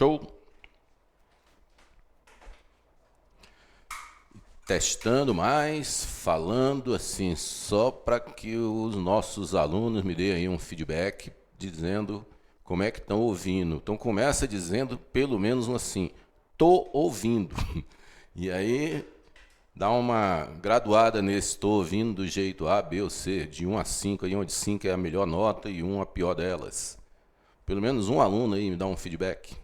Show. Testando mais, falando assim, só para que os nossos alunos me deem aí um feedback, dizendo como é que estão ouvindo. Então começa dizendo pelo menos assim, tô ouvindo. E aí dá uma graduada nesse tô ouvindo do jeito A, B ou C, de 1 a 5, aí onde 5 é a melhor nota e 1 a pior delas. Pelo menos um aluno aí me dá um feedback.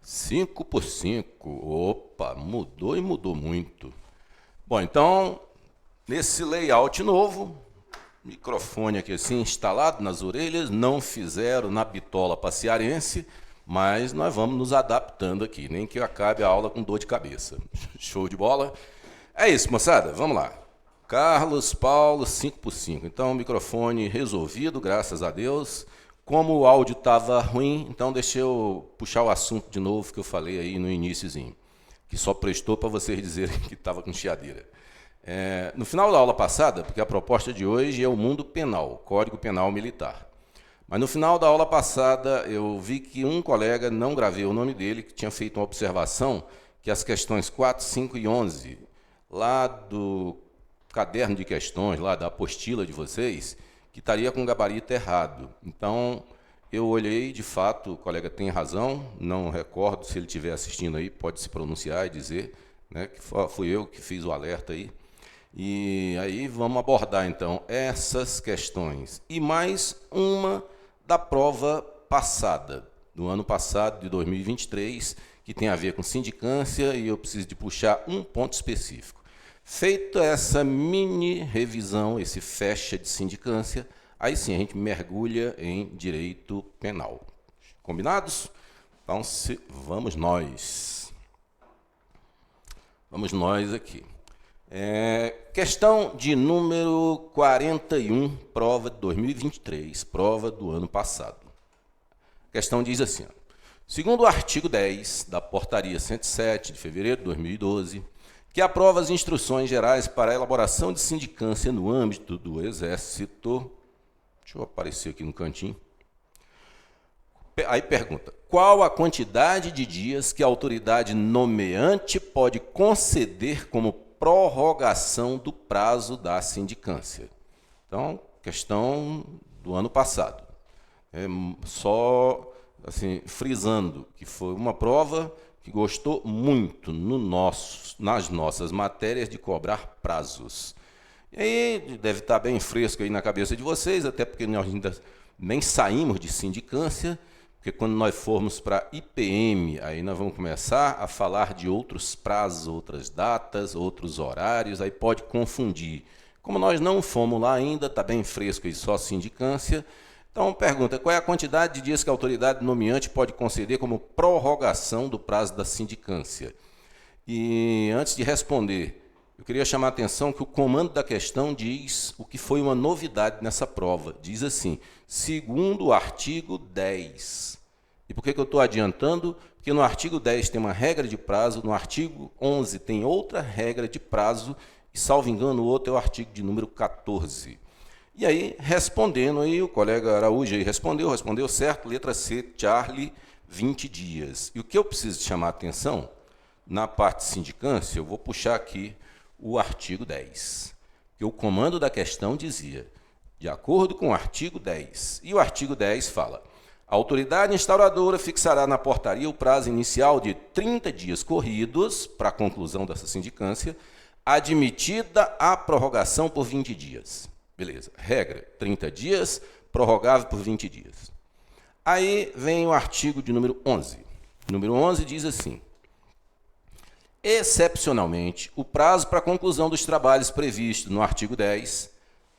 5 por 5. Opa, mudou e mudou muito. Bom, então, nesse layout novo, microfone aqui assim instalado nas orelhas, não fizeram na bitola passearense, mas nós vamos nos adaptando aqui, nem que eu acabe a aula com dor de cabeça. Show de bola? É isso, moçada, vamos lá. Carlos, Paulo, 5 por 5. Então, microfone resolvido, graças a Deus. Como o áudio estava ruim, então deixa eu puxar o assunto de novo que eu falei aí no iniciozinho, que só prestou para vocês dizerem que estava com chiadeira. No final da aula passada, porque a proposta de hoje é o mundo penal, Código Penal Militar. Mas no final da aula passada eu vi que um colega, não gravei o nome dele, que tinha feito uma observação que as questões 4, 5 e 11, lá do caderno de questões, lá da apostila de vocês, que estaria com o gabarito errado. Então, eu olhei, de fato, o colega tem razão, não recordo, se ele estiver assistindo aí, pode se pronunciar e dizer, né, que fui eu que fiz o alerta aí. E aí vamos abordar, então, essas questões. E mais uma da prova passada, do ano passado, de 2023, que tem a ver com sindicância, e eu preciso de puxar um ponto específico. Feita essa mini revisão, esse fecha de sindicância, aí sim a gente mergulha em direito penal. Combinados? Então, vamos nós. Vamos nós aqui. Questão de número 41, prova de 2023, prova do ano passado. A questão diz assim, ó, segundo o artigo 10 da Portaria 107 de fevereiro de 2012, que aprova as instruções gerais para a elaboração de sindicância no âmbito do Exército. Deixa eu aparecer aqui no cantinho. Aí pergunta, qual a quantidade de dias que a autoridade nomeante pode conceder como prorrogação do prazo da sindicância? Então, questão do ano passado. Só assim, frisando que foi uma prova que gostou muito nas nossas matérias de cobrar prazos. E aí deve estar bem fresco aí na cabeça de vocês, até porque nós ainda nem saímos de sindicância, porque quando nós formos para IPM, aí nós vamos começar a falar de outros prazos, outras datas, outros horários, aí pode confundir. Como nós não fomos lá ainda, está bem fresco aí só sindicância. Então, pergunta, qual é a quantidade de dias que a autoridade nomeante pode conceder como prorrogação do prazo da sindicância? E antes de responder, eu queria chamar a atenção que o comando da questão diz o que foi uma novidade nessa prova. Diz assim, segundo o artigo 10. E por que eu estou adiantando? Porque no artigo 10 tem uma regra de prazo, no artigo 11 tem outra regra de prazo, e, salvo engano, o outro é o artigo de número 14. E aí, respondendo aí, o colega Araújo aí respondeu certo, letra C, Charlie, 20 dias. E o que eu preciso chamar a atenção, na parte de sindicância, eu vou puxar aqui o artigo 10. Que o comando da questão dizia, de acordo com o artigo 10, e o artigo 10 fala, a autoridade instauradora fixará na portaria o prazo inicial de 30 dias corridos para a conclusão dessa sindicância, admitida a prorrogação por 20 dias. Beleza, regra, 30 dias, prorrogável por 20 dias. Aí vem o artigo de número 11. O número 11 diz assim, excepcionalmente, o prazo para a conclusão dos trabalhos previsto no artigo 10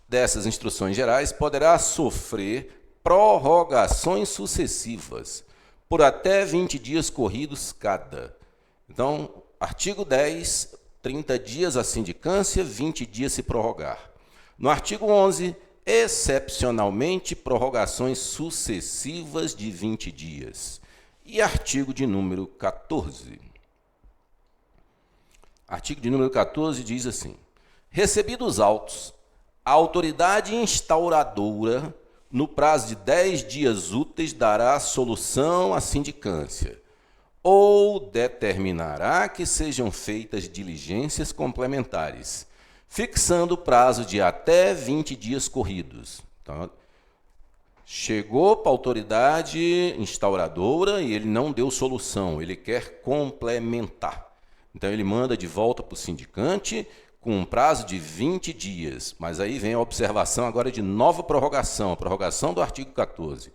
dessas instruções gerais poderá sofrer prorrogações sucessivas por até 20 dias corridos cada. Então, artigo 10, 30 dias a sindicância, 20 dias se prorrogar. No artigo 11, excepcionalmente, prorrogações sucessivas de 20 dias. E artigo de número 14. Artigo de número 14 diz assim, Recebidos os autos, a autoridade instauradora, no prazo de 10 dias úteis, dará solução à sindicância ou determinará que sejam feitas diligências complementares, fixando o prazo de até 20 dias corridos. Então, chegou para a autoridade instauradora e ele não deu solução, ele quer complementar. Então, ele manda de volta para o sindicante com um prazo de 20 dias. Mas aí vem a observação agora de nova prorrogação, a prorrogação do artigo 14.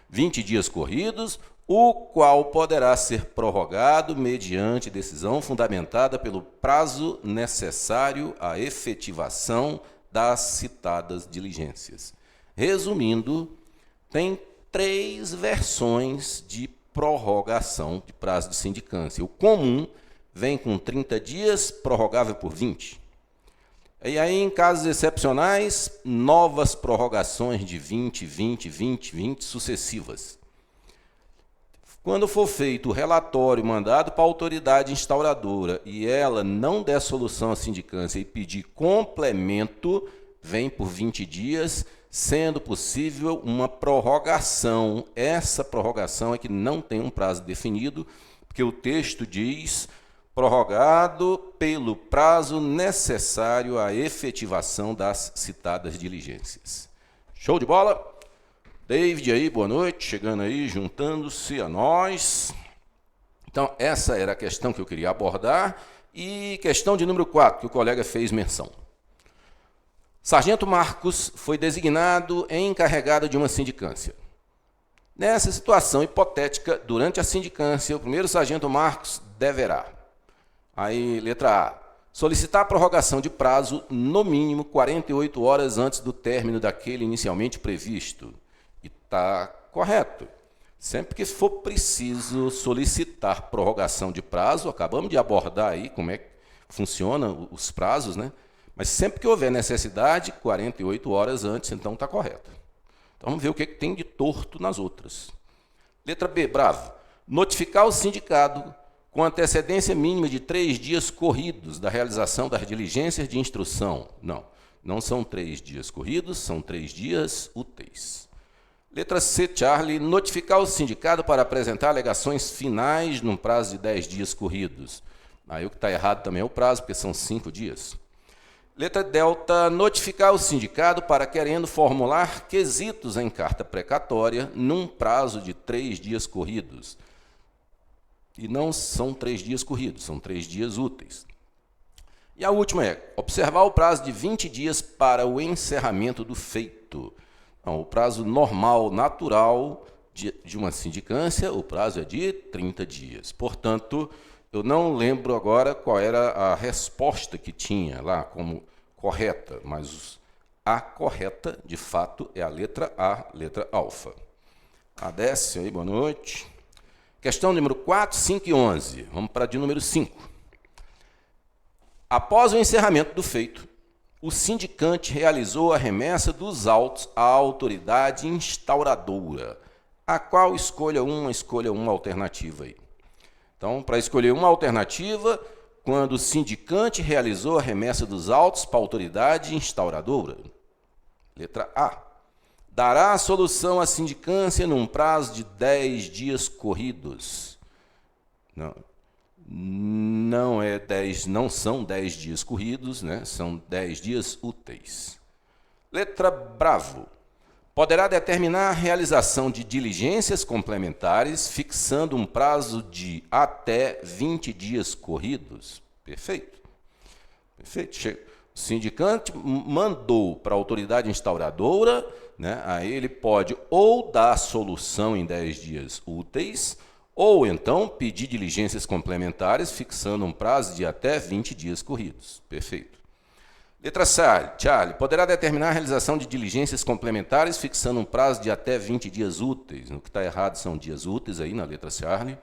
20 dias corridos, o qual poderá ser prorrogado mediante decisão fundamentada pelo prazo necessário à efetivação das citadas diligências. Resumindo, tem 3 versões de prorrogação de prazo de sindicância. O comum vem com 30 dias, prorrogável por 20. E aí, em casos excepcionais, novas prorrogações de 20, 20, 20, 20 sucessivas. Quando for feito o relatório mandado para a autoridade instauradora e ela não der solução à sindicância e pedir complemento, vem por 20 dias, sendo possível uma prorrogação. Essa prorrogação é que não tem um prazo definido, porque o texto diz prorrogado pelo prazo necessário à efetivação das citadas diligências. Show de bola? David aí, boa noite, chegando aí, juntando-se a nós. Então, essa era a questão que eu queria abordar. E questão de número 4, que o colega fez menção. Sargento Marcos foi designado encarregado de uma sindicância. Nessa situação hipotética, durante a sindicância, o primeiro sargento Marcos deverá: aí, letra A, solicitar a prorrogação de prazo no mínimo 48 horas antes do término daquele inicialmente previsto. E está correto. Sempre que for preciso solicitar prorrogação de prazo, acabamos de abordar aí como é que funciona os prazos, né? Mas sempre que houver necessidade, 48 horas antes, então está correto. Então vamos ver o que tem de torto nas outras. Letra B, bravo. Notificar o sindicado com antecedência mínima de 3 dias corridos da realização das diligências de instrução. Não são 3 dias corridos, são 3 dias úteis. Letra C, Charlie, notificar o sindicado para apresentar alegações finais num prazo de 10 dias corridos. Aí o que está errado também é o prazo, porque são 5 dias. Letra Delta, notificar o sindicado para querendo formular quesitos em carta precatória num prazo de 3 dias corridos. E não são 3 dias corridos, são 3 dias úteis. E a última é observar o prazo de 20 dias para o encerramento do feito. Não, o prazo normal, natural de uma sindicância, o prazo é de 30 dias. Portanto, eu não lembro agora qual era a resposta que tinha lá como correta, mas a correta, de fato, é a letra A, letra alfa. Adécio aí, boa noite. Questão número 4, 5 e 11. Vamos para a de número 5. Após o encerramento do feito, o sindicante realizou a remessa dos autos à autoridade instauradora, a qual escolha uma alternativa aí. Então, para escolher uma alternativa, quando o sindicante realizou a remessa dos autos para a autoridade instauradora. Letra A. Dará a solução à sindicância num prazo de 10 dias corridos. Não são 10 dias corridos, né? São 10 dias úteis. Letra Bravo. Poderá determinar a realização de diligências complementares, fixando um prazo de até 20 dias corridos. Perfeito. Perfeito. O sindicante mandou para a autoridade instauradora, né? Aí ele pode ou dar solução em 10 dias úteis, ou então pedir diligências complementares, fixando um prazo de até 20 dias corridos. Perfeito. Letra C, Charlie, poderá determinar a realização de diligências complementares, fixando um prazo de até 20 dias úteis. No que está errado são dias úteis aí na letra Charlie.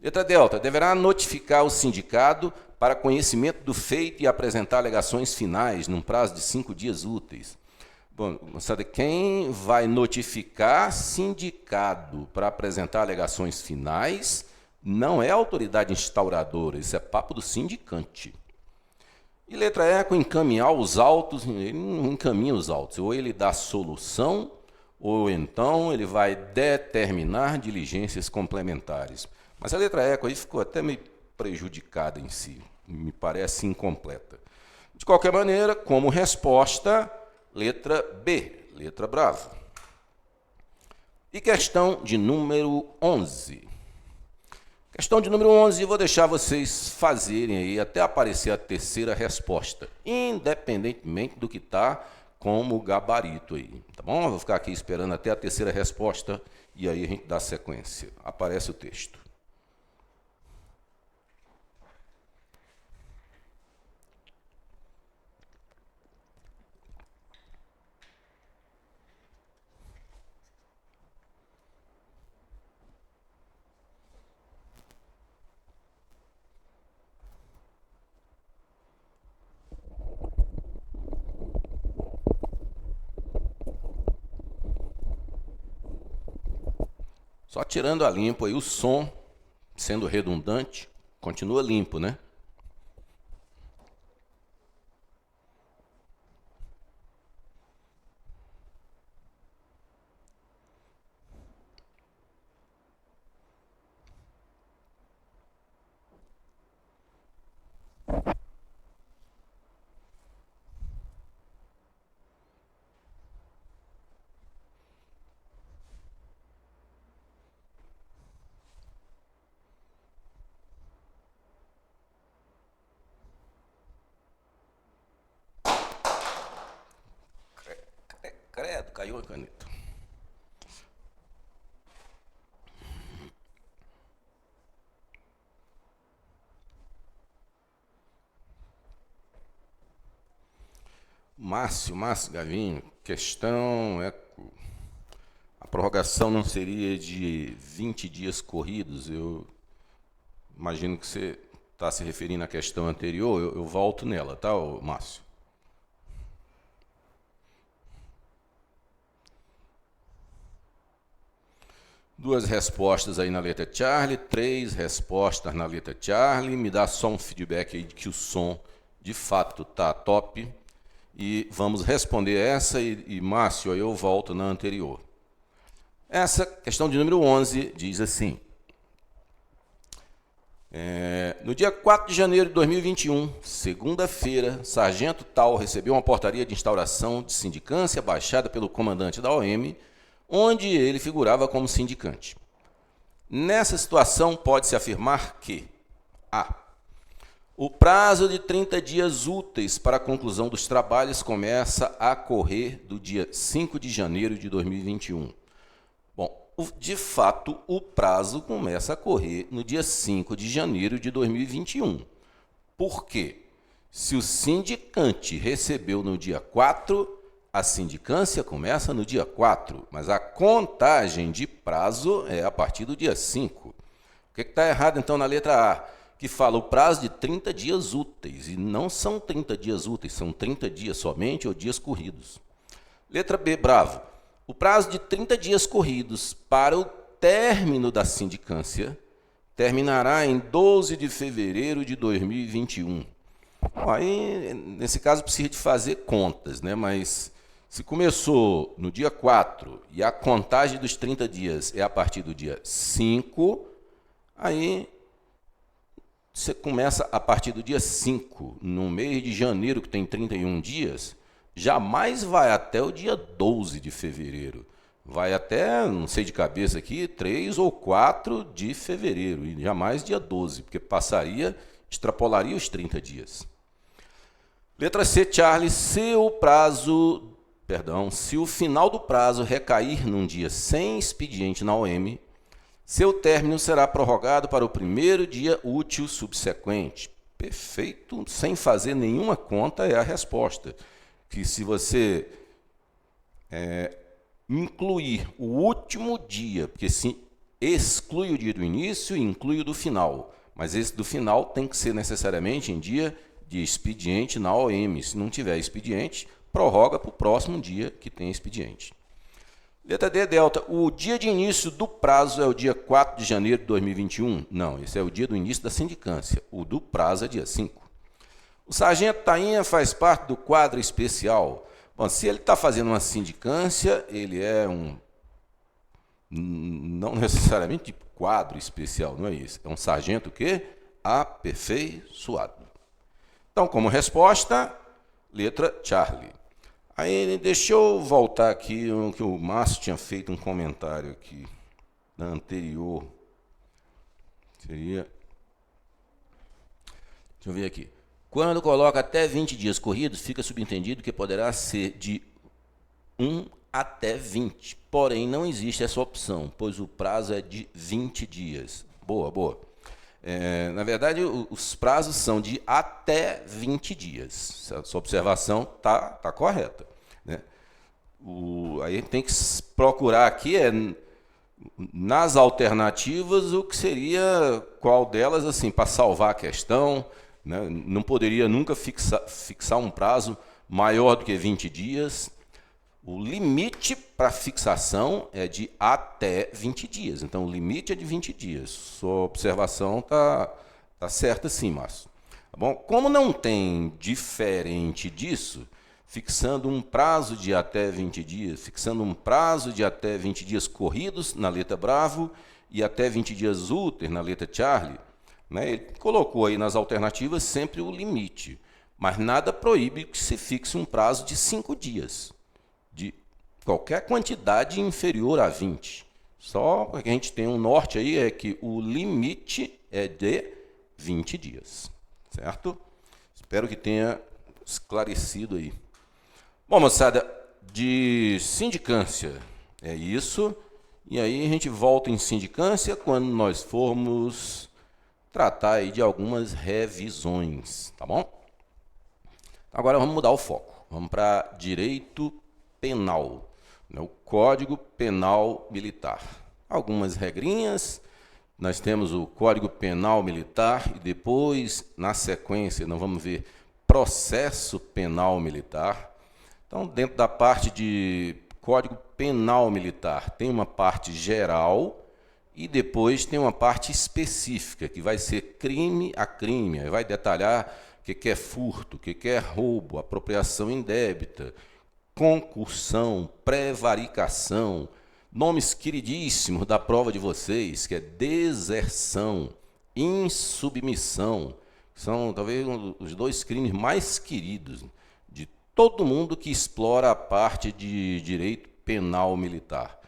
Letra Delta, deverá notificar o sindicado para conhecimento do feito e apresentar alegações finais num prazo de 5 dias úteis. Bom, moçada, quem vai notificar sindicado para apresentar alegações finais não é a autoridade instauradora, isso é papo do sindicante. E letra E, com encaminhar os autos, ele não encaminha os autos, ou ele dá solução, ou então ele vai determinar diligências complementares. Mas a letra E aí ficou até meio prejudicada em si, me parece incompleta. De qualquer maneira, como resposta, letra B, letra bravo. E questão de número 11. Questão de número 11, vou deixar vocês fazerem aí até aparecer a terceira resposta, independentemente do que está como gabarito aí, tá bom? Eu vou ficar aqui esperando até a terceira resposta e aí a gente dá sequência. Aparece o texto. Só tirando a limpo aí o som, sendo redundante, continua limpo, né? Credo, caiu a caneta. Márcio Gavinho, questão é... A prorrogação não seria de 20 dias corridos? Eu imagino que você está se referindo à questão anterior, eu volto nela, tá, Márcio? Duas respostas aí na letra Charlie, 3 respostas na letra Charlie. Me dá só um feedback aí de que o som de fato está top. E vamos responder essa e Márcio, aí eu volto na anterior. Essa questão de número 11 diz assim. No dia 4 de janeiro de 2021, segunda-feira, sargento tal recebeu uma portaria de instauração de sindicância baixada pelo comandante da OM, onde ele figurava como sindicante. Nessa situação, pode-se afirmar que a. O prazo de 30 dias úteis para a conclusão dos trabalhos começa a correr do dia 5 de janeiro de 2021. Bom, de fato, o prazo começa a correr no dia 5 de janeiro de 2021. Por quê? Se o sindicante recebeu no dia 4, a sindicância começa no dia 4, mas a contagem de prazo é a partir do dia 5. O que está errado, então, na letra A? Que fala o prazo de 30 dias úteis, e não são 30 dias úteis, são 30 dias somente ou dias corridos. Letra B, bravo. O prazo de 30 dias corridos para o término da sindicância terminará em 12 de fevereiro de 2021. Bom, aí, nesse caso, precisa de fazer contas, né? Mas se começou no dia 4 e a contagem dos 30 dias é a partir do dia 5, aí você começa a partir do dia 5, no mês de janeiro, que tem 31 dias, jamais vai até o dia 12 de fevereiro. Vai até, não sei de cabeça aqui, 3 ou 4 de fevereiro, e jamais dia 12, porque extrapolaria os 30 dias. Letra C, Charlie, se o final do prazo recair num dia sem expediente na OM, seu término será prorrogado para o primeiro dia útil subsequente. Perfeito, sem fazer nenhuma conta é a resposta. Que se você incluir o último dia, porque se exclui o dia do início e inclui o do final, mas esse do final tem que ser necessariamente em dia de expediente na OM. Se não tiver expediente, prorroga para o próximo dia que tem expediente. Letra D, delta. O dia de início do prazo é o dia 4 de janeiro de 2021? Não, esse é o dia do início da sindicância. O do prazo é dia 5. O sargento Tainha faz parte do quadro especial. Bom, se ele está fazendo uma sindicância, ele é não necessariamente de quadro especial, não é isso. É um sargento o quê? Aperfeiçoado. Então, como resposta, letra Charlie. Aí, deixa eu voltar aqui, que o Márcio tinha feito um comentário aqui, na anterior. Seria... Deixa eu ver aqui. Quando coloca até 20 dias corridos, fica subentendido que poderá ser de 1 até 20. Porém, não existe essa opção, pois o prazo é de 20 dias. Boa, boa. Na verdade, os prazos são de até 20 dias. Essa observação tá correta, né? Aí a gente tem que procurar aqui, nas alternativas, o que seria, qual delas, assim, para salvar a questão, né? Não poderia nunca fixar um prazo maior do que 20 dias. O limite para fixação é de até 20 dias. Então, o limite é de 20 dias. Sua observação está certa sim, Márcio. Tá bom? Como não tem diferente disso, fixando um prazo de até 20 dias, fixando um prazo de até 20 dias corridos na letra Bravo e até 20 dias úteis na letra Charlie, né? Ele colocou aí nas alternativas sempre o limite, mas nada proíbe que se fixe um prazo de 5 dias. De qualquer quantidade inferior a 20. Só porque a gente tem um norte aí, é que o limite é de 20 dias. Certo? Espero que tenha esclarecido aí. Bom, moçada, de sindicância é isso. E aí a gente volta em sindicância quando nós formos tratar aí de algumas revisões. Tá bom? Agora vamos mudar o foco. Vamos para direito penal, né? O Código Penal Militar. Algumas regrinhas, nós temos o Código Penal Militar e depois, na sequência, nós vamos ver Processo Penal Militar. Então, dentro da parte de Código Penal Militar, tem uma parte geral e depois tem uma parte específica, que vai ser crime a crime, vai detalhar o que é furto, o que é roubo, apropriação indébita, concussão, prevaricação, nomes queridíssimos da prova de vocês, que é deserção, insubmissão, que são talvez os dois crimes mais queridos de todo mundo que explora a parte de direito penal militar.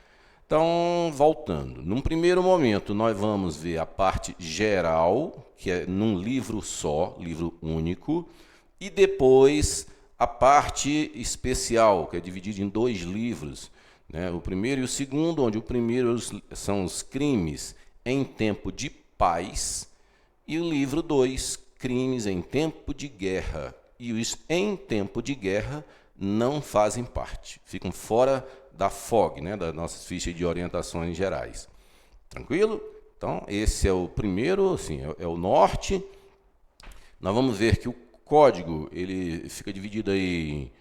Então, voltando, num primeiro momento nós vamos ver a parte geral, que é num livro só, livro único, e depois a parte especial, que é dividida em 2 livros, né? O primeiro e o segundo, onde o primeiro são os crimes em tempo de paz, e o livro 2, crimes em tempo de guerra. E os em tempo de guerra não fazem parte, ficam fora da FOG, né? Das nossas fichas de orientações gerais. Tranquilo? Então, esse é o primeiro, assim, é o norte. Nós vamos ver que o código ele fica dividido aí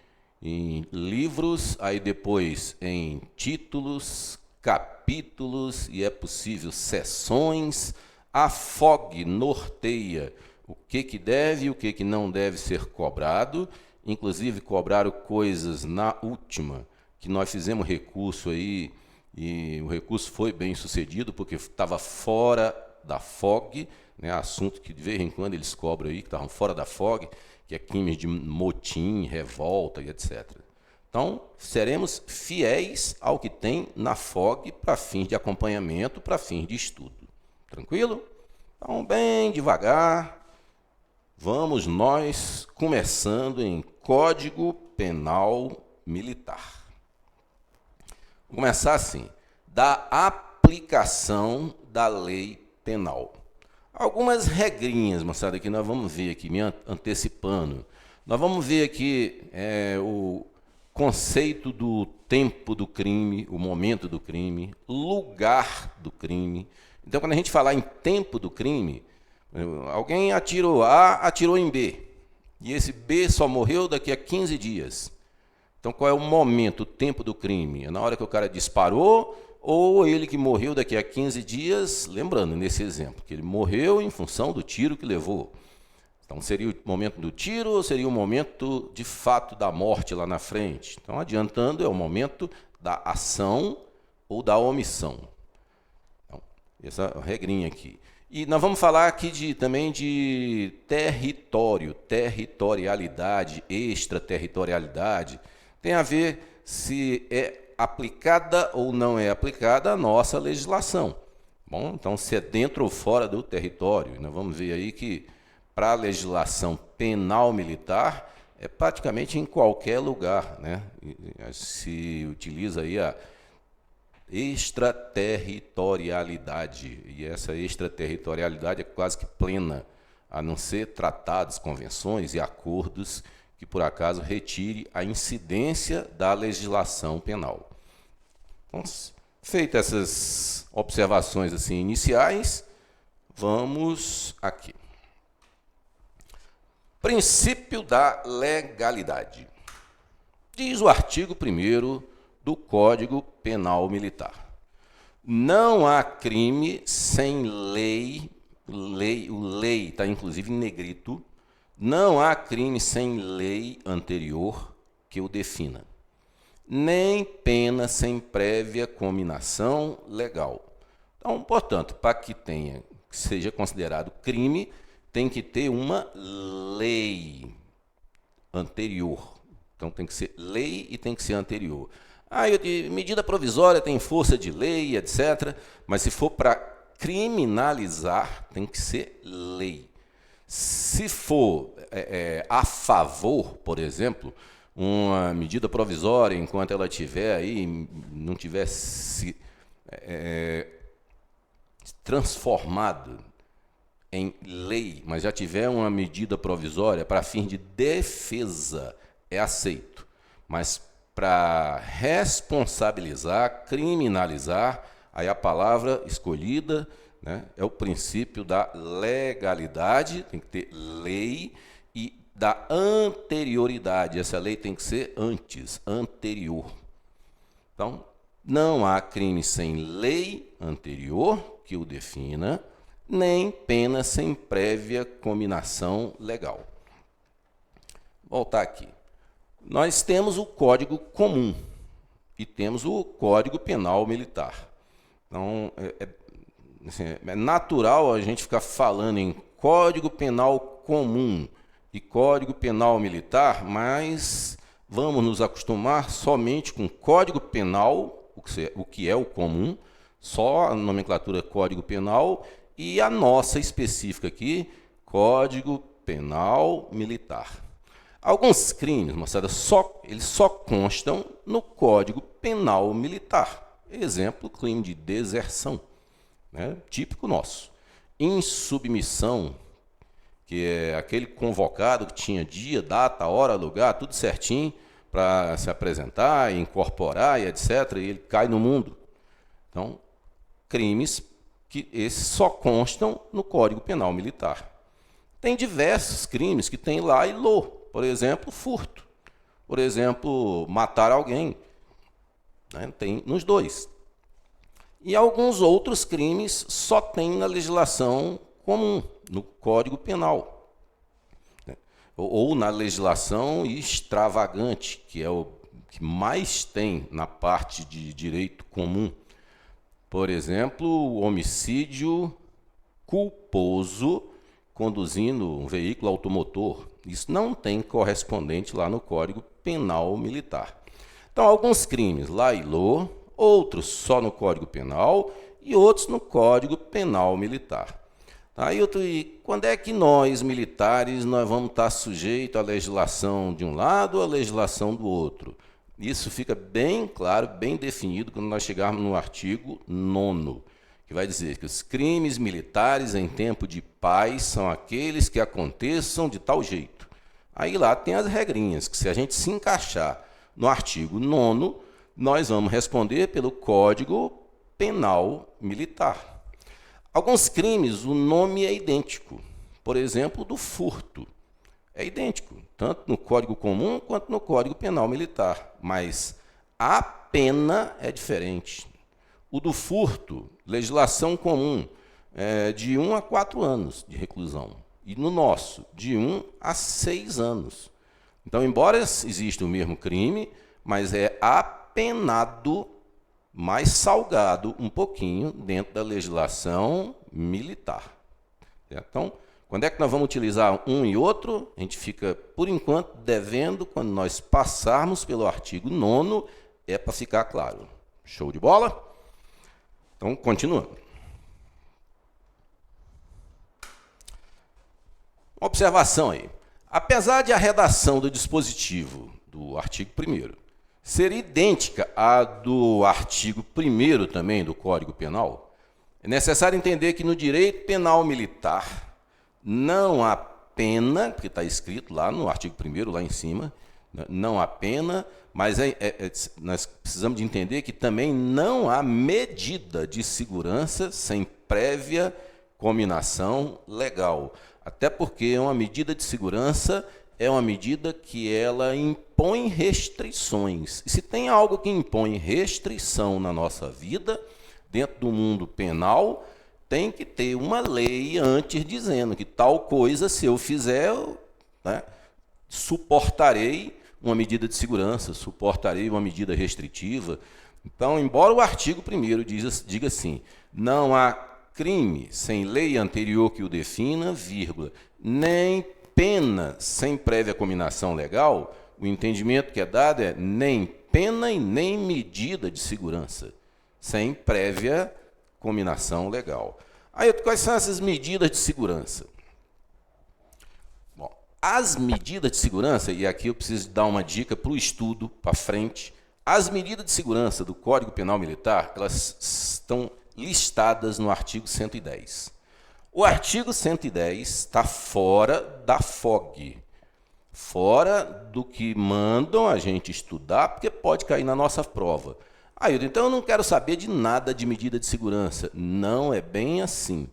em livros, aí depois em títulos, capítulos e é possível seções. A FOG norteia o que deve e o que não deve ser cobrado, inclusive cobraram coisas na última, que nós fizemos recurso aí e o recurso foi bem sucedido porque estava fora da FOG, né, assunto que de vez em quando eles cobram aí, que estavam fora da FOG, que é crimes de motim, revolta e etc. Então, seremos fiéis ao que tem na FOG para fins de acompanhamento, para fins de estudo. Tranquilo? Então, bem devagar, vamos nós começando em Código Penal Militar. Vou começar assim, da aplicação da lei penal. Algumas regrinhas, moçada, que nós vamos ver aqui, me antecipando. Nós vamos ver aqui o conceito do tempo do crime, o momento do crime, lugar do crime. Então, quando a gente falar em tempo do crime, alguém atirou A, atirou em B. E esse B só morreu daqui a 15 dias. Então, qual é o momento, o tempo do crime? É na hora que o cara disparou ou ele que morreu daqui a 15 dias, lembrando nesse exemplo, que ele morreu em função do tiro que levou. Então, seria o momento do tiro ou seria o momento, de fato, da morte lá na frente? Então, adiantando, é o momento da ação ou da omissão. Então, essa regrinha aqui. E nós vamos falar aqui também de território, territorialidade, extraterritorialidade. Tem a ver se é aplicada ou não é aplicada a nossa legislação. Bom, então, se é dentro ou fora do território. Nós vamos ver aí que, para a legislação penal militar, é praticamente em qualquer lugar, né? Se utiliza aí a extraterritorialidade, e essa extraterritorialidade é quase que plena, a não ser tratados, convenções e acordos que, por acaso, retire a incidência da legislação penal. Então, feitas essas observações assim iniciais, vamos aqui. Princípio da legalidade. Diz o artigo 1º do Código Penal Militar: não há crime sem lei, o lei está inclusive em negrito, não há crime sem lei anterior que o defina, nem pena sem prévia cominação legal. Então, portanto, para que seja considerado crime, tem que ter uma lei anterior. Então, tem que ser lei e tem que ser anterior. Medida provisória tem força de lei, etc. Mas se for para criminalizar, tem que ser lei. Se for a favor, por exemplo, uma medida provisória, enquanto ela estiver aí, não tiver se transformado em lei, mas já tiver uma medida provisória para fim de defesa, é aceito. Mas para responsabilizar, criminalizar, aí a palavra escolhida, né, é o princípio da legalidade, tem que ter lei, e da anterioridade, essa lei tem que ser anterior. Então, não há crime sem lei anterior que o defina, nem pena sem prévia cominação legal. Voltar aqui. Nós temos o Código Comum e temos o Código Penal Militar. Então, é natural a gente ficar falando em Código Penal Comum e Código Penal Militar, mas vamos nos acostumar somente com Código Penal, o que é o comum, só a nomenclatura Código Penal, e a nossa específica aqui, Código Penal Militar. Alguns crimes, moçada, eles só constam no Código Penal Militar. Exemplo, crime de deserção, né? Típico nosso. Insubmissão, que é aquele convocado que tinha dia, data, hora, lugar, tudo certinho para se apresentar, incorporar e etc., e ele cai no mundo. Então, crimes que esses só constam no Código Penal Militar. Tem diversos crimes que tem lá e lô. Por exemplo, furto. Por exemplo, matar alguém. Né? Tem nos dois. E alguns outros crimes só tem na legislação comum, no Código Penal. Né? Ou na legislação extravagante, que é o que mais tem na parte de direito comum. Por exemplo, o homicídio culposo conduzindo um veículo automotor. Isso não tem correspondente lá no Código Penal Militar. Então, alguns crimes lá e lô, outros só no Código Penal e outros no Código Penal Militar. Tá? E quando é que nós, militares, nós vamos estar sujeitos à legislação de um lado ou à legislação do outro? Isso fica bem claro, bem definido quando nós chegarmos no artigo 9º, que vai dizer que os crimes militares em tempo de paz são aqueles que aconteçam de tal jeito. Aí lá tem as regrinhas, que se a gente se encaixar no artigo 9º, nós vamos responder pelo Código Penal Militar. Alguns crimes, o nome é idêntico. Por exemplo, do furto. É idêntico, tanto no Código Comum quanto no Código Penal Militar. Mas a pena é diferente. O do furto, legislação comum, é de 1 a 4 anos de reclusão. e no nosso, de 1 a 6 anos. Então, embora exista o mesmo crime, mas é apenado, mais salgado um pouquinho dentro da legislação militar. Então, quando é que nós vamos utilizar um e outro? A gente fica, por enquanto, devendo, quando nós passarmos pelo artigo 9º, é para ficar claro. Show de bola? Então, continuando. Uma observação aí. Apesar de a redação do dispositivo do artigo 1º ser idêntica à do artigo 1º também do Código Penal, é necessário entender que no direito penal militar não há pena, porque está escrito lá no artigo 1º, lá em cima, não há pena, mas nós precisamos de entender que também não há medida de segurança sem prévia cominação legal. Até porque uma medida de segurança é uma medida que ela impõe restrições. E se tem algo que impõe restrição na nossa vida, dentro do mundo penal, tem que ter uma lei antes dizendo que tal coisa, se eu fizer, suportarei uma medida de segurança, suportarei uma medida restritiva. Então, embora o artigo 1º diga assim, não há crime sem lei anterior que o defina, vírgula, nem pena sem prévia cominação legal, o entendimento que é dado é nem pena e nem medida de segurança, sem prévia cominação legal. Aí, quais são essas medidas de segurança? Bom, as medidas de segurança, e aqui eu preciso dar uma dica para o estudo, para frente, as medidas de segurança do Código Penal Militar, elas estão listadas no artigo 110. O artigo 110 está fora da FOG, fora do que mandam a gente estudar, porque pode cair na nossa prova. Então eu não quero saber de nada de medida de segurança. Não é bem assim.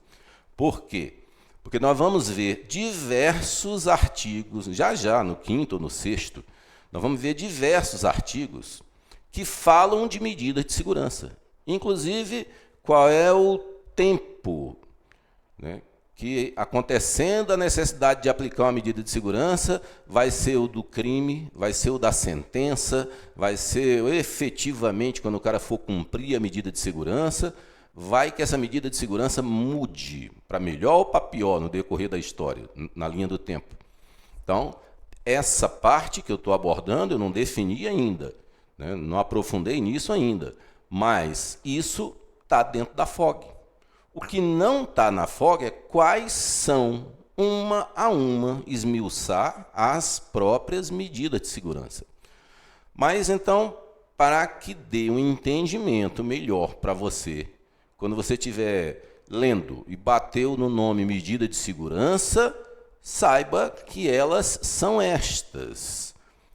Por quê? Porque nós vamos ver diversos artigos, já no 5º ou no 6º, nós vamos ver diversos artigos que falam de medidas de segurança. Inclusive, qual é o tempo, que, acontecendo a necessidade de aplicar uma medida de segurança, vai ser o do crime, vai ser o da sentença, vai ser efetivamente quando o cara for cumprir a medida de segurança, vai que essa medida de segurança mude para melhor ou para pior no decorrer da história, na linha do tempo. Então, essa parte que eu estou abordando, eu não defini ainda, não aprofundei nisso ainda, mas isso está dentro da FOG. O que não está na FOG é quais são, uma a uma, esmiuçar as próprias medidas de segurança. Mas, então, para que dê um entendimento melhor para você, quando você estiver lendo e bateu no nome medida de segurança, saiba que elas são estas.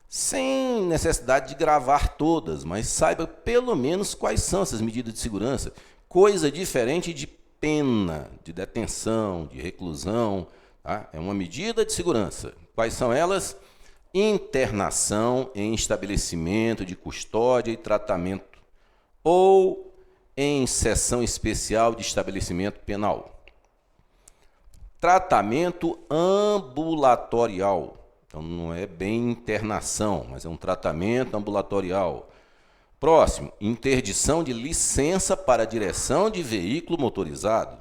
Sem necessidade de gravar todas, mas saiba pelo menos quais são essas medidas de segurança. Coisa diferente de pena, de detenção, de reclusão. Tá? É uma medida de segurança. Quais são elas? Internação em estabelecimento de custódia e tratamento, ou em seção especial de estabelecimento penal. Tratamento ambulatorial. Então, não é bem internação, mas é um tratamento ambulatorial. Próximo, interdição de licença para direção de veículo motorizado.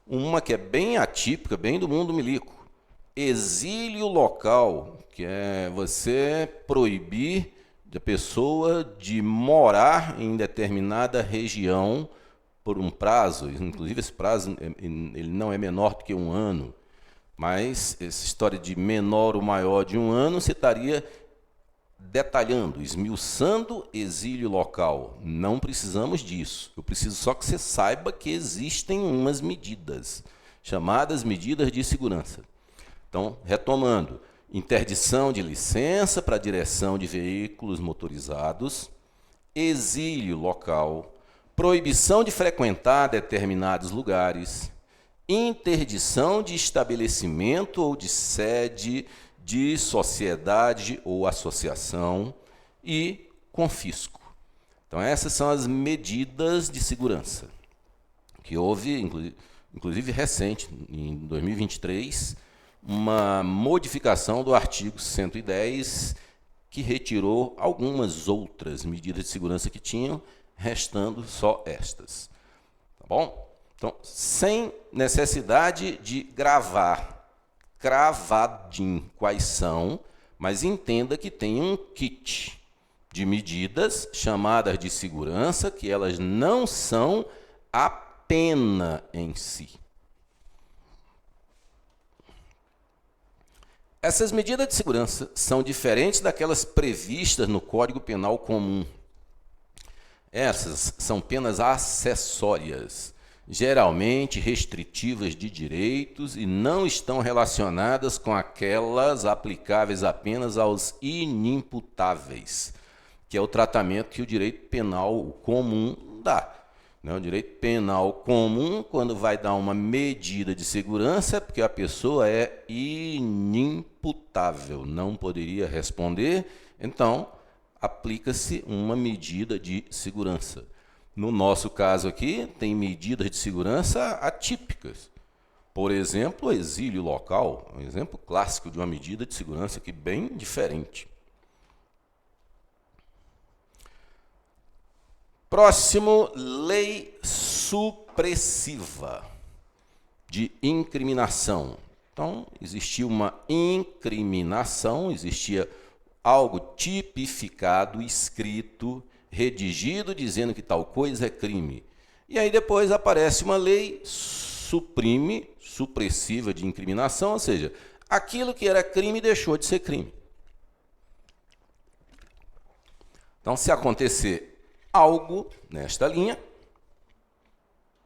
Uma que é bem atípica, bem do mundo milico. Exílio local, que é você proibir a pessoa de morar em determinada região por um prazo. Inclusive, esse prazo ele não é menor do que 1 ano. Mas essa história de menor ou maior de 1 ano, você estaria detalhando, esmiuçando exílio local. Não precisamos disso. Eu preciso só que você saiba que existem umas medidas, chamadas medidas de segurança. Então, retomando, interdição de licença para direção de veículos motorizados, exílio local, proibição de frequentar determinados lugares, interdição de estabelecimento ou de sede de sociedade ou associação e confisco. Então, essas são as medidas de segurança que houve, inclusive, inclusive recente, em 2023, uma modificação do artigo 110 que retirou algumas outras medidas de segurança que tinham, restando só estas. Tá bom? Então, sem necessidade de gravar cravadinho quais são, mas entenda que tem um kit de medidas chamadas de segurança, que elas não são a pena em si. Essas medidas de segurança são diferentes daquelas previstas no Código Penal comum. Essas são penas acessórias, geralmente restritivas de direitos e não estão relacionadas com aquelas aplicáveis apenas aos inimputáveis, que é o tratamento que o direito penal comum dá. O direito penal comum, quando vai dar uma medida de segurança, é porque a pessoa é inimputável, não poderia responder, então aplica-se uma medida de segurança. No nosso caso aqui, tem medidas de segurança atípicas. Por exemplo, o exílio local, um exemplo clássico de uma medida de segurança aqui bem diferente. Próximo, lei supressiva de incriminação. Então, existia uma incriminação, existia algo tipificado, escrito, redigido, dizendo que tal coisa é crime. E aí depois aparece uma lei supressiva de incriminação, ou seja, aquilo que era crime deixou de ser crime. Então, se acontecer algo nesta linha,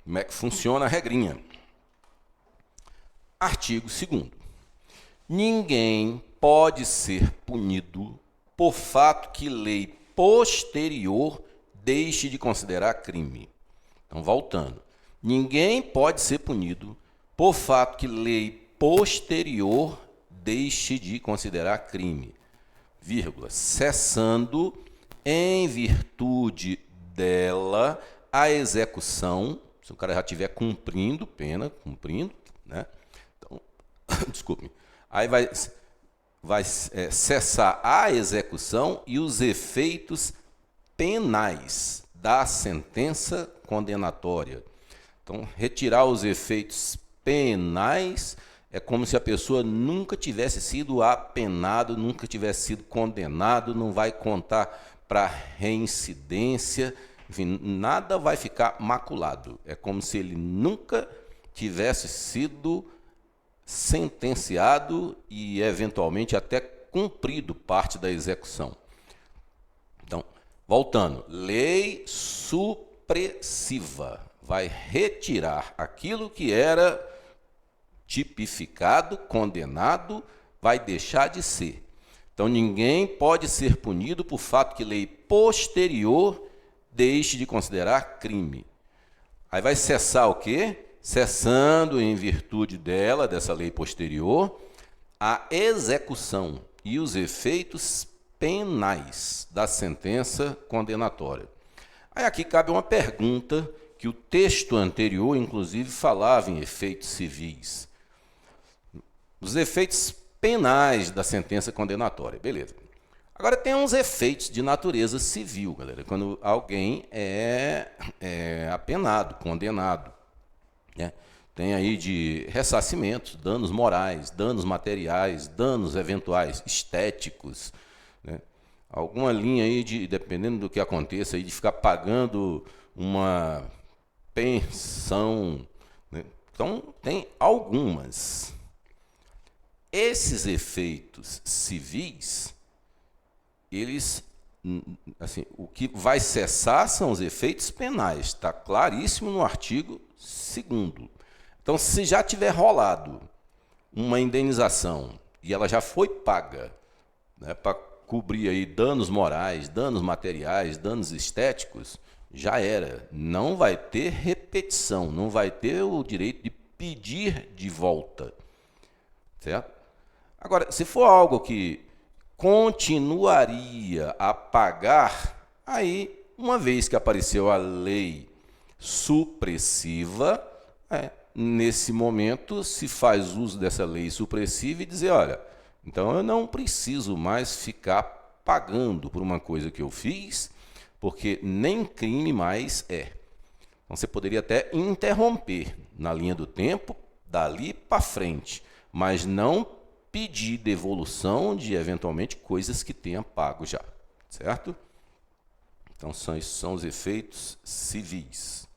como é que funciona a regrinha? Artigo 2º. Ninguém pode ser punido por fato que lei posterior deixe de considerar crime. Então, voltando. Ninguém pode ser punido por fato que lei posterior deixe de considerar crime, vírgula, cessando em virtude dela a execução, se o cara já estiver cumprindo pena, né? Então, desculpe, aí vai cessar a execução e os efeitos penais da sentença condenatória. Então, retirar os efeitos penais é como se a pessoa nunca tivesse sido apenado, nunca tivesse sido condenado, não vai contar para reincidência, enfim, nada vai ficar maculado. É como se ele nunca tivesse sido sentenciado e, eventualmente, até cumprido parte da execução. Então, voltando, lei supressiva vai retirar aquilo que era tipificado, condenado, vai deixar de ser. Então, ninguém pode ser punido por fato que lei posterior deixe de considerar crime. Aí vai cessar o quê? Cessando em virtude dela, dessa lei posterior, a execução e os efeitos penais da sentença condenatória. Aí aqui cabe uma pergunta que o texto anterior, inclusive, falava em efeitos civis. Os efeitos penais da sentença condenatória, beleza. Agora tem uns efeitos de natureza civil, galera, quando alguém é apenado, condenado, né? Tem aí de ressarcimento, danos morais, danos materiais, danos eventuais, estéticos, né? Alguma linha aí, dependendo do que aconteça, aí, de ficar pagando uma pensão, né? Então, tem algumas. Esses efeitos civis, eles, assim, o que vai cessar são os efeitos penais, está claríssimo no artigo 2º. Então, se já tiver rolado uma indenização e ela já foi paga, né, para cobrir aí danos morais, danos materiais, danos estéticos, já era. Não vai ter repetição, não vai ter o direito de pedir de volta, certo? Agora, se for algo que continuaria a pagar, aí, uma vez que apareceu a lei supressiva, nesse momento, se faz uso dessa lei supressiva e dizer, olha, então eu não preciso mais ficar pagando por uma coisa que eu fiz, porque nem crime mais é. Então você poderia até interromper na linha do tempo, dali para frente, mas não pedir devolução de, eventualmente, coisas que tenha pago já, certo? Então, esses são os efeitos civis.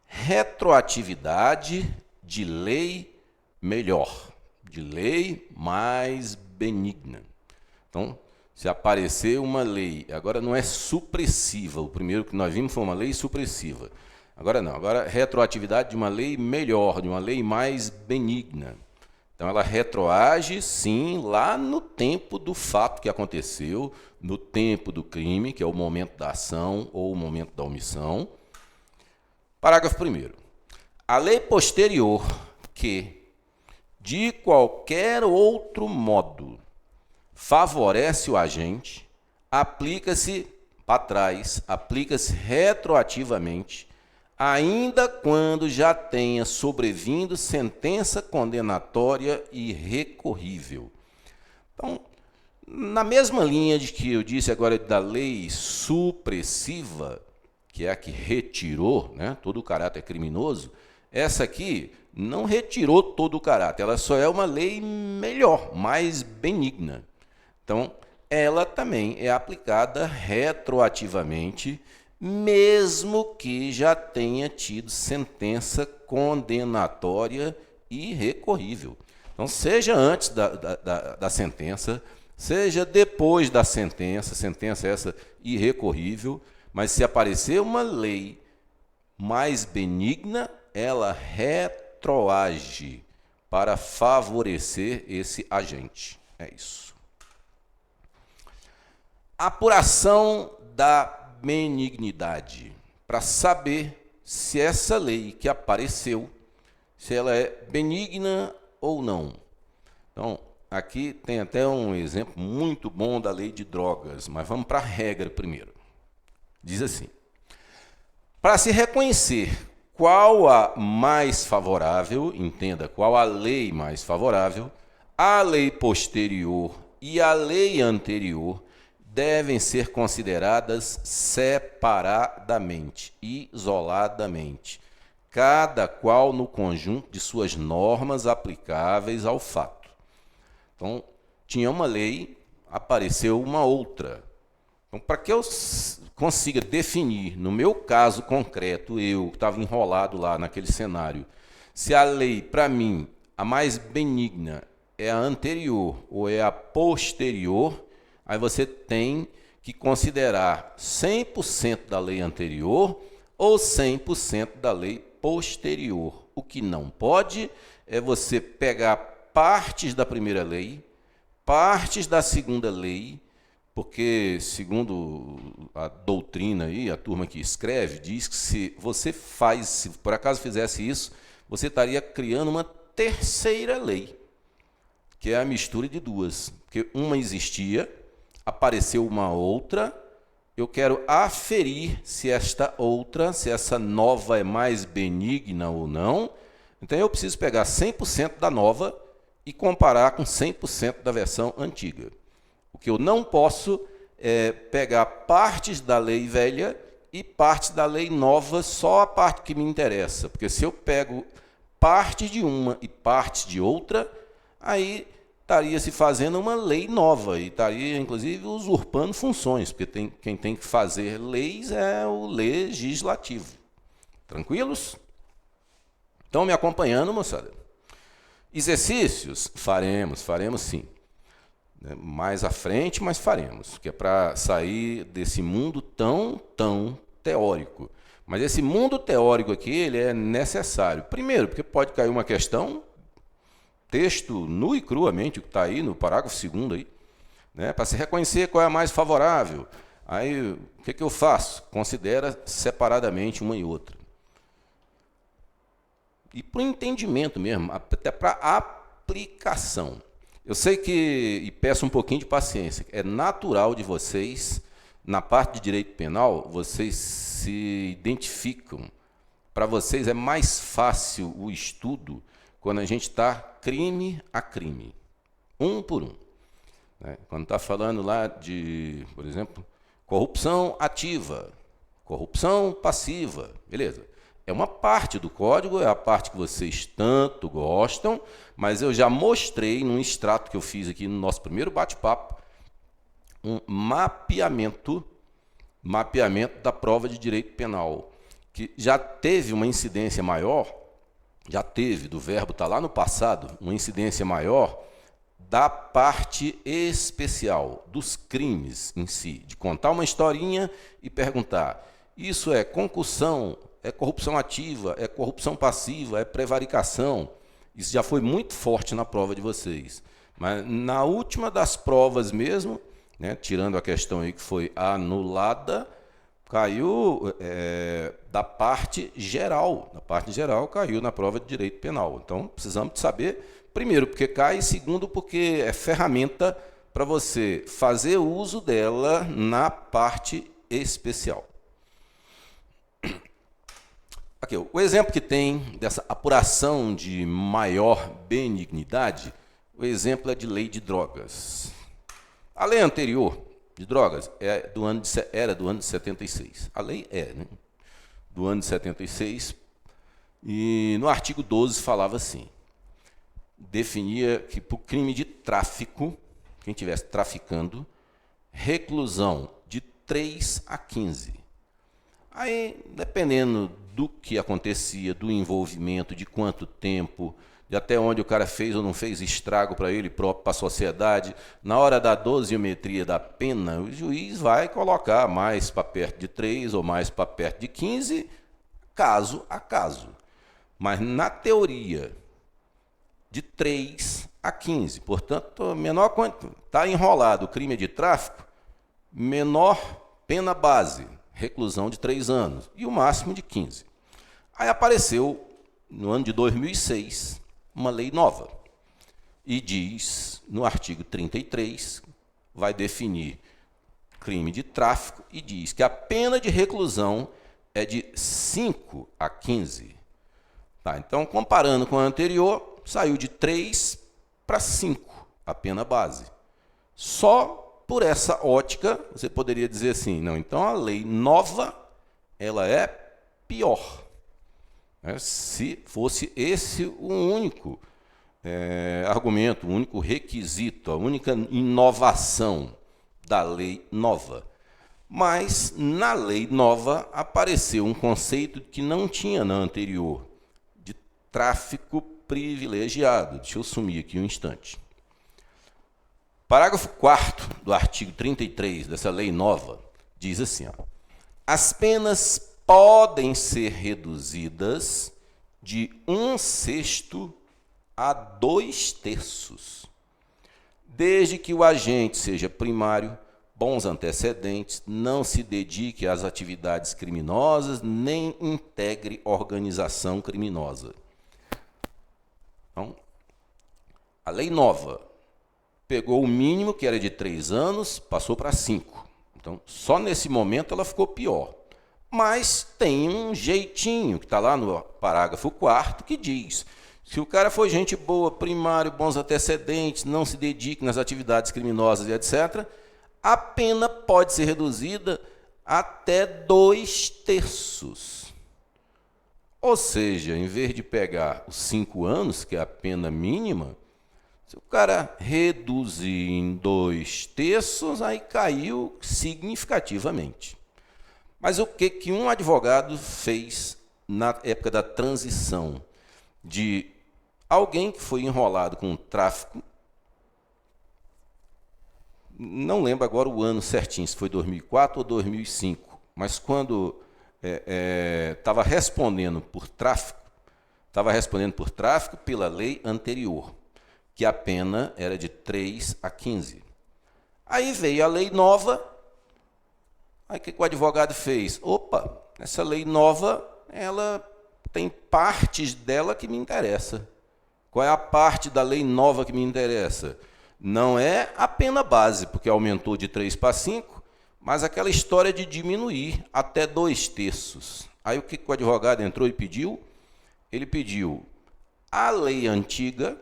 Retroatividade de lei melhor, de lei mais benigna. Então, se aparecer uma lei, agora não é supressiva, o primeiro que nós vimos foi uma lei supressiva. Agora não, agora retroatividade de uma lei melhor, de uma lei mais benigna. Então ela retroage, sim, lá no tempo do fato que aconteceu, no tempo do crime, que é o momento da ação ou o momento da omissão. Parágrafo 1º. A lei posterior que, de qualquer outro modo, favorece o agente, aplica-se para trás, aplica-se retroativamente, ainda quando já tenha sobrevindo sentença condenatória e recorrível. Então, na mesma linha de que eu disse agora da lei supressiva, que é a que retirou, né, todo o caráter criminoso, essa aqui não retirou todo o caráter, ela só é uma lei melhor, mais benigna. Então, ela também é aplicada retroativamente, mesmo que já tenha tido sentença condenatória e recorrível. Então, seja antes da sentença, seja depois da sentença essa irrecorrível, mas se aparecer uma lei mais benigna, ela retroage para favorecer esse agente. É isso. Apuração da benignidade, para saber se essa lei que apareceu, se ela é benigna ou não. Então, aqui tem até um exemplo muito bom da lei de drogas, mas vamos para a regra primeiro. Diz assim: para se reconhecer qual a mais favorável, entenda, qual a lei mais favorável, a lei posterior e a lei anterior devem ser consideradas separadamente, isoladamente, cada qual no conjunto de suas normas aplicáveis ao fato. Então, tinha uma lei, apareceu uma outra. Então, para que eu consiga definir, no meu caso concreto, eu que estava enrolado lá naquele cenário, se a lei, para mim, a mais benigna é a anterior ou é a posterior, aí você tem que considerar 100% da lei anterior ou 100% da lei posterior. O que não pode é você pegar partes da primeira lei, partes da segunda lei, porque, segundo a doutrina aí, a turma que escreve, diz que se você faz, se por acaso fizesse isso, você estaria criando uma terceira lei, que é a mistura de duas, porque uma existia, apareceu uma outra, eu quero aferir se esta outra, se essa nova é mais benigna ou não. Então eu preciso pegar 100% da nova e comparar com 100% da versão antiga. O que eu não posso é pegar partes da lei velha e partes da lei nova, só a parte que me interessa. Porque se eu pego parte de uma e parte de outra, aí estaria se fazendo uma lei nova e estaria, inclusive, usurpando funções, porque quem tem que fazer leis é o legislativo. Tranquilos? Estão me acompanhando, moçada? Exercícios? Faremos sim. Mais à frente, mas faremos, que é para sair desse mundo tão teórico. Mas esse mundo teórico aqui, ele é necessário. Primeiro, porque pode cair uma questão, texto nu e cruamente, o que está aí no parágrafo 2º, aí, né, para se reconhecer qual é a mais favorável. Aí, o que eu faço? Considera separadamente uma e outra. E para o entendimento mesmo, até para a aplicação. Eu sei que, e peço um pouquinho de paciência, é natural de vocês, na parte de direito penal, vocês se identificam para vocês é mais fácil o estudo quando a gente está crime a crime, um por um. Né? Quando está falando lá de, por exemplo, corrupção ativa, corrupção passiva, beleza. É uma parte do código, é a parte que vocês tanto gostam, mas eu já mostrei num extrato que eu fiz aqui no nosso primeiro bate-papo, um mapeamento da prova de direito penal, que já teve uma incidência maior, já teve, do verbo estar lá no passado, uma incidência maior da parte especial, dos crimes em si, de contar uma historinha e perguntar, isso é concussão, é corrupção ativa, é corrupção passiva, é prevaricação. Isso já foi muito forte na prova de vocês. Mas na última das provas mesmo, né, tirando a questão aí que foi anulada, caiu da parte geral. Na parte geral caiu na prova de direito penal. Então precisamos de saber, primeiro, porque cai, e segundo, porque é ferramenta para você fazer uso dela na parte especial. Aqui, o exemplo que tem dessa apuração de maior benignidade, o exemplo é de lei de drogas. A lei anterior de drogas era do ano de 76. A lei né? Do ano de 76. E no artigo 12 falava assim, definia que para o crime de tráfico, quem estivesse traficando, reclusão de 3 a 15. Aí, dependendo do que acontecia, do envolvimento, de quanto tempo, de até onde o cara fez ou não fez estrago para ele próprio, para a sociedade, na hora da dosiometria da pena, o juiz vai colocar mais para perto de 3 ou mais para perto de 15, caso a caso. Mas na teoria, de 3 a 15, portanto, menor quanto está enrolado o crime de tráfico, menor pena base, reclusão de 3 anos, e o máximo de 15. Aí apareceu, no ano de 2006, uma lei nova, e diz, no artigo 33, vai definir crime de tráfico, e diz que a pena de reclusão é de 5 a 15. Tá, então, comparando com a anterior, saiu de 3 para 5 a pena base. Só por essa ótica, você poderia dizer assim, não, então a lei nova, ela é pior. Se fosse esse o único argumento, o único requisito, a única inovação da lei nova. Mas na lei nova apareceu um conceito que não tinha na anterior, de tráfico privilegiado. Deixa eu sumir aqui um instante. Parágrafo 4º do artigo 33 dessa lei nova diz assim, ó, as penas podem ser reduzidas de 1/6 a 2/3, desde que o agente seja primário, bons antecedentes, não se dedique às atividades criminosas, nem integre organização criminosa. Então, a lei nova pegou o mínimo, que era de 3 anos, passou para 5. Então, só nesse momento ela ficou pior. Mas tem um jeitinho, que está lá no parágrafo 4º, que diz, se o cara for gente boa, primário, bons antecedentes, não se dedique nas atividades criminosas e etc., a pena pode ser reduzida até 2/3. Ou seja, em vez de pegar os 5 anos, que é a pena mínima, se o cara reduzir em 2/3, aí caiu significativamente. Mas o que um advogado fez na época da transição de alguém que foi enrolado com tráfico, não lembro agora o ano certinho, se foi 2004 ou 2005, mas quando estava respondendo por tráfico pela lei anterior, que a pena era de 3 a 15. Aí veio a lei nova, aí o que o advogado fez? Opa, essa lei nova, ela tem partes dela que me interessa. Qual é a parte da lei nova que me interessa? Não é a pena base, porque aumentou de 3 para 5, mas aquela história de diminuir até 2/3 Aí o que o advogado entrou e pediu? Ele pediu a lei antiga,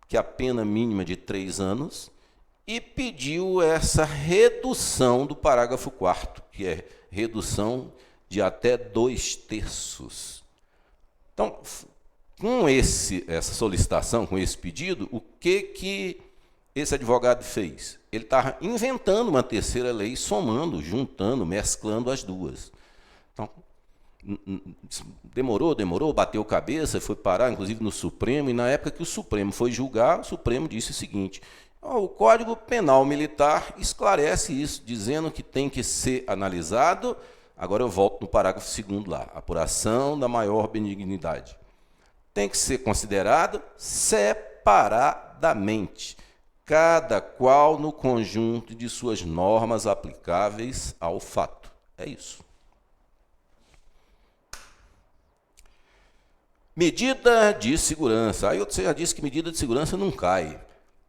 que é a pena mínima de 3 anos, e pediu essa redução do parágrafo 4º, que é redução de até 2/3. Então, com essa solicitação, com esse pedido, o que esse advogado fez? Ele estava inventando uma terceira lei, somando, juntando, mesclando as duas. Então, demorou, bateu cabeça, foi parar, inclusive, no Supremo, e na época que o Supremo foi julgar, o Supremo disse o seguinte: o Código Penal Militar esclarece isso, dizendo que tem que ser analisado. Agora eu volto no parágrafo 2º lá, apuração da maior benignidade. Tem que ser considerado separadamente, cada qual no conjunto de suas normas aplicáveis ao fato. É isso. Medida de segurança. Aí você já disse que medida de segurança não cai.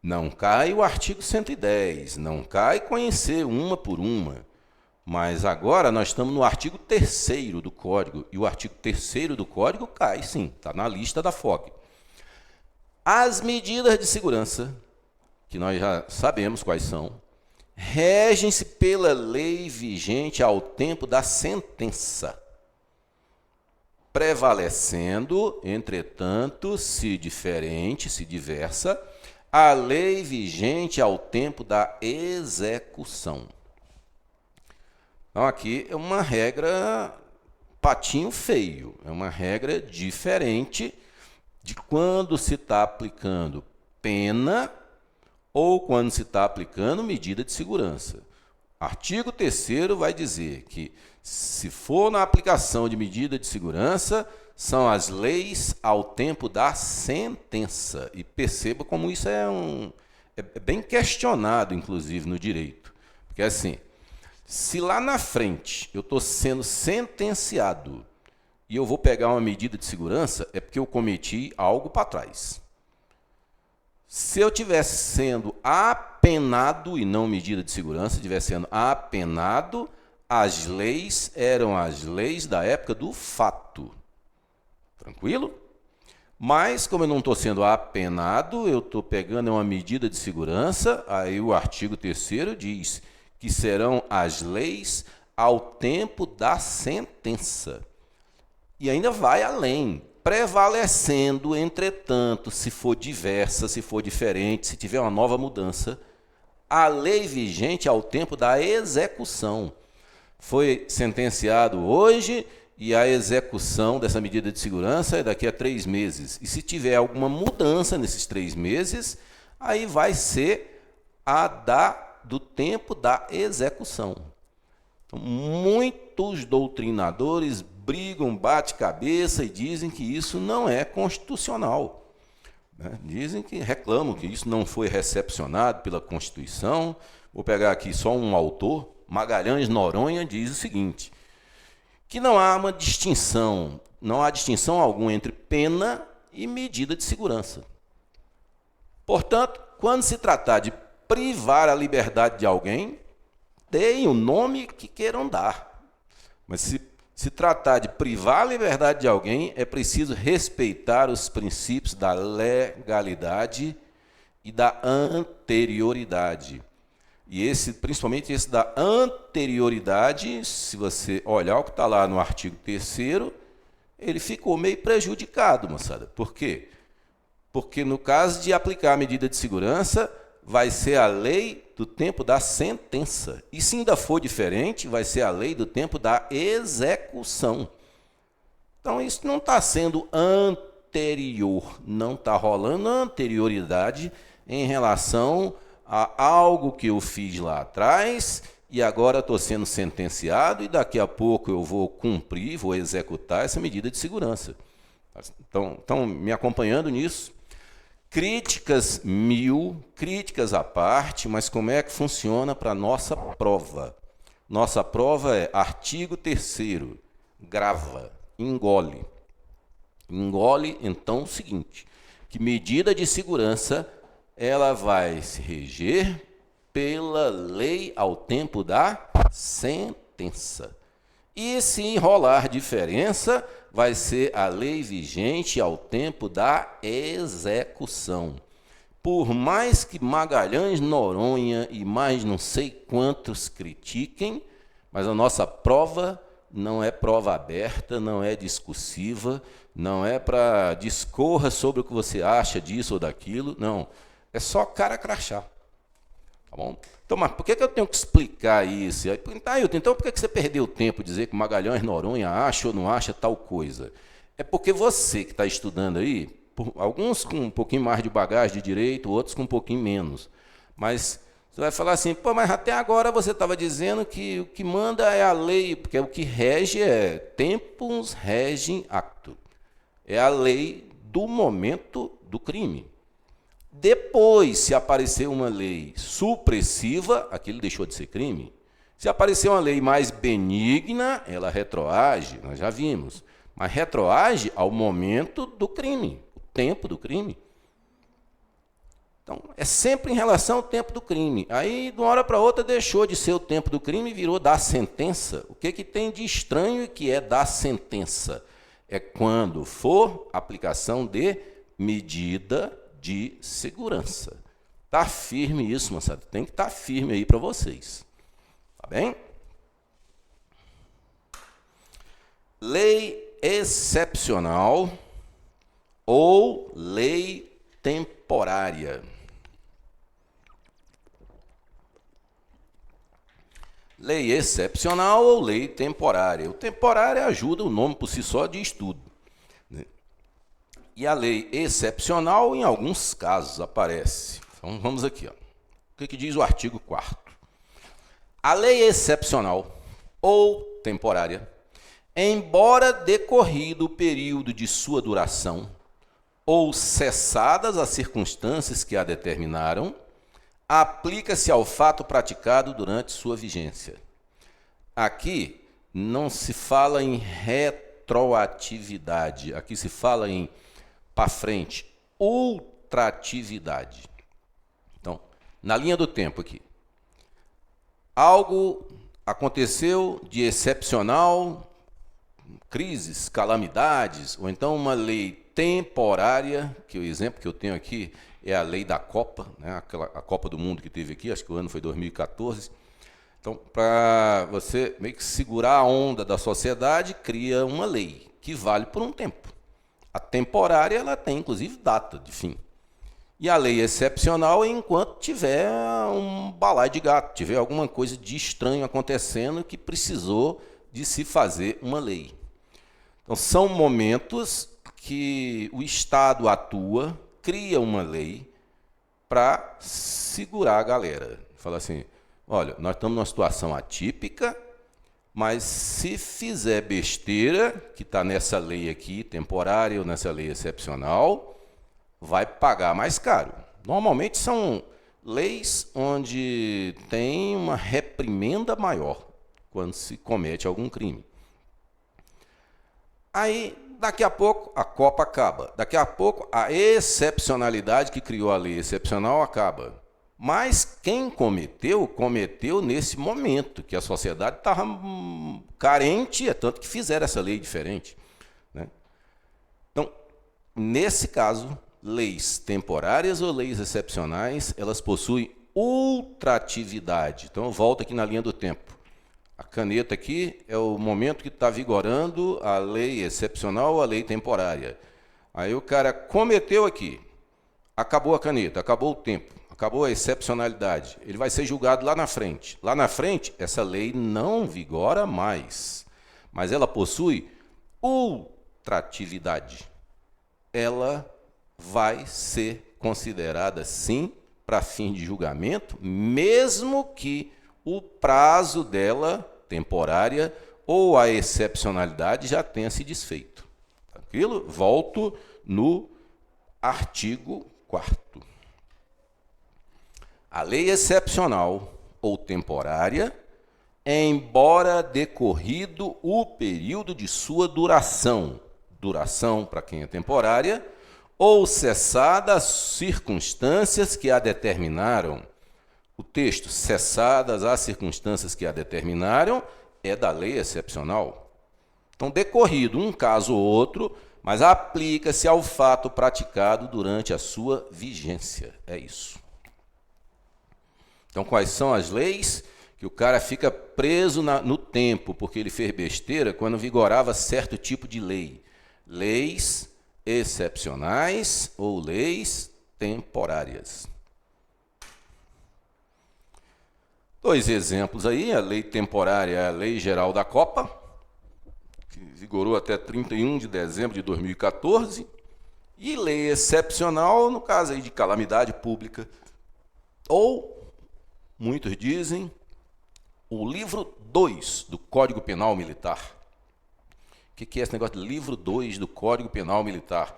Não cai o artigo 110, não cai conhecer uma por uma. Mas agora nós estamos no artigo 3º do Código, e o artigo 3º do Código cai, sim, está na lista da FOG. As medidas de segurança, que nós já sabemos quais são, regem-se pela lei vigente ao tempo da sentença, prevalecendo, entretanto, se diversa, a lei vigente ao tempo da execução. Então, aqui é uma regra patinho feio, é uma regra diferente de quando se está aplicando pena ou quando se está aplicando medida de segurança. Artigo 3º vai dizer que, se for na aplicação de medida de segurança, são as leis ao tempo da sentença. E perceba como isso é bem questionado, inclusive, no direito. Porque, assim, se lá na frente eu estou sendo sentenciado e eu vou pegar uma medida de segurança, é porque eu cometi algo para trás. Se eu estivesse sendo apenado, e não medida de segurança, estivesse sendo apenado, as leis eram as leis da época do fato. Tranquilo? Mas, como eu não estou sendo apenado, eu estou pegando uma medida de segurança, aí o artigo 3º diz que serão as leis ao tempo da sentença. E ainda vai além, prevalecendo, entretanto, se for diversa, se for diferente, se tiver uma nova mudança, a lei vigente ao tempo da execução. Foi sentenciado hoje e a execução dessa medida de segurança é daqui a 3 meses. E se tiver alguma mudança nesses 3 meses, aí vai ser do tempo da execução. Então, muitos doutrinadores brigam, batem cabeça e dizem que isso não é constitucional. Reclamam que isso não foi recepcionado pela Constituição. Vou pegar aqui só um autor, Magalhães Noronha, diz o seguinte: que não há distinção alguma entre pena e medida de segurança. Portanto, quando se tratar de privar a liberdade de alguém, deem o nome que queiram dar. Mas se tratar de privar a liberdade de alguém, é preciso respeitar os princípios da legalidade e da anterioridade. E principalmente esse da anterioridade, se você olhar o que está lá no artigo 3º, ele ficou meio prejudicado, moçada. Por quê? Porque no caso de aplicar a medida de segurança, vai ser a lei do tempo da sentença. E se ainda for diferente, vai ser a lei do tempo da execução. Então, isso não está sendo anterior, não está rolando anterioridade em relação a algo que eu fiz lá atrás e agora estou sendo sentenciado e daqui a pouco eu vou cumprir, vou executar essa medida de segurança. Então me acompanhando nisso. Críticas críticas à parte, mas como é que funciona para a nossa prova? Nossa prova é artigo 3º, grava, engole. Engole, então, o seguinte, que medida de segurança ela vai se reger pela lei ao tempo da sentença. E se enrolar diferença, vai ser a lei vigente ao tempo da execução. Por mais que Magalhães, Noronha e mais não sei quantos critiquem, mas a nossa prova não é prova aberta, não é discursiva, não é para discorra sobre o que você acha disso ou daquilo, não. É só cara crachá. Tá bom? Então, mas por que eu tenho que explicar isso? Então, por que você perdeu tempo de dizer que Magalhães, Noronha acha ou não acha tal coisa? É porque você que está estudando aí, alguns com um pouquinho mais de bagagem de direito, outros com um pouquinho menos. Mas você vai falar assim, pô, mas até agora você estava dizendo que o que manda é a lei, porque o que rege é tempus regem acto. É a lei do momento do crime. Depois, se aparecer uma lei supressiva, aquilo deixou de ser crime. Se aparecer uma lei mais benigna, ela retroage, nós já vimos. Mas retroage ao momento do crime, o tempo do crime. Então, é sempre em relação ao tempo do crime. Aí, de uma hora para outra, deixou de ser o tempo do crime e virou da sentença. O que tem de estranho que é da sentença? É quando for aplicação de medida de segurança. Tá firme isso, moçada. Tem que estar firme aí para vocês. Tá bem? Lei excepcional ou lei temporária. Lei excepcional ou lei temporária. O temporário ajuda o nome por si só de estudo. E a lei excepcional, em alguns casos, aparece. Então, vamos aqui. Ó. O que diz o artigo 4º? A lei excepcional ou temporária, embora decorrido o período de sua duração ou cessadas as circunstâncias que a determinaram, aplica-se ao fato praticado durante sua vigência. Aqui não se fala em retroatividade, aqui se fala em para frente, ultratividade. Então, na linha do tempo aqui, algo aconteceu de excepcional, crises, calamidades, ou então uma lei temporária, que o exemplo que eu tenho aqui é a lei da Copa, né? A Copa do Mundo que teve aqui, acho que o ano foi 2014. Então, para você meio que segurar a onda da sociedade, cria uma lei que vale por um tempo. A temporária, ela tem, inclusive, data de fim. E a lei excepcional é enquanto tiver um balaio de gato, tiver alguma coisa de estranho acontecendo que precisou de se fazer uma lei. Então, são momentos que o Estado atua, cria uma lei para segurar a galera. Fala assim, olha, nós estamos numa situação atípica, mas se fizer besteira, que está nessa lei aqui, temporária ou nessa lei excepcional, vai pagar mais caro. Normalmente são leis onde tem uma reprimenda maior quando se comete algum crime. Aí, daqui a pouco, a Copa acaba. Daqui a pouco, a excepcionalidade que criou a lei excepcional acaba. Mas quem cometeu, cometeu nesse momento, que a sociedade estava carente, é tanto que fizeram essa lei diferente. Né? Então, nesse caso, leis temporárias ou leis excepcionais, elas possuem ultratividade. Então, eu volto aqui na linha do tempo. A caneta aqui é o momento que está vigorando a lei excepcional ou a lei temporária. Aí o cara cometeu aqui, acabou a caneta, acabou o tempo. Acabou a excepcionalidade. Ele vai ser julgado lá na frente. Lá na frente, essa lei não vigora mais. Mas ela possui ultratividade. Ela vai ser considerada, sim, para fim de julgamento, mesmo que o prazo dela, temporária, ou a excepcionalidade já tenha se desfeito. Tranquilo? Volto no artigo 4º. A lei excepcional ou temporária, embora decorrido o período de sua duração, para quem é temporária, ou cessadas as circunstâncias que a determinaram. O texto, cessadas as circunstâncias que a determinaram, é da lei excepcional. Então, decorrido um caso ou outro, mas aplica-se ao fato praticado durante a sua vigência. É isso. Então, quais são as leis? Que o cara fica preso no tempo, porque ele fez besteira quando vigorava certo tipo de lei. Leis excepcionais ou leis temporárias. Dois exemplos aí, a lei temporária é a Lei Geral da Copa, que vigorou até 31 de dezembro de 2014, e lei excepcional, no caso aí de calamidade pública, ou, muitos dizem, o livro 2 do Código Penal Militar. O que é esse negócio de livro 2 do Código Penal Militar?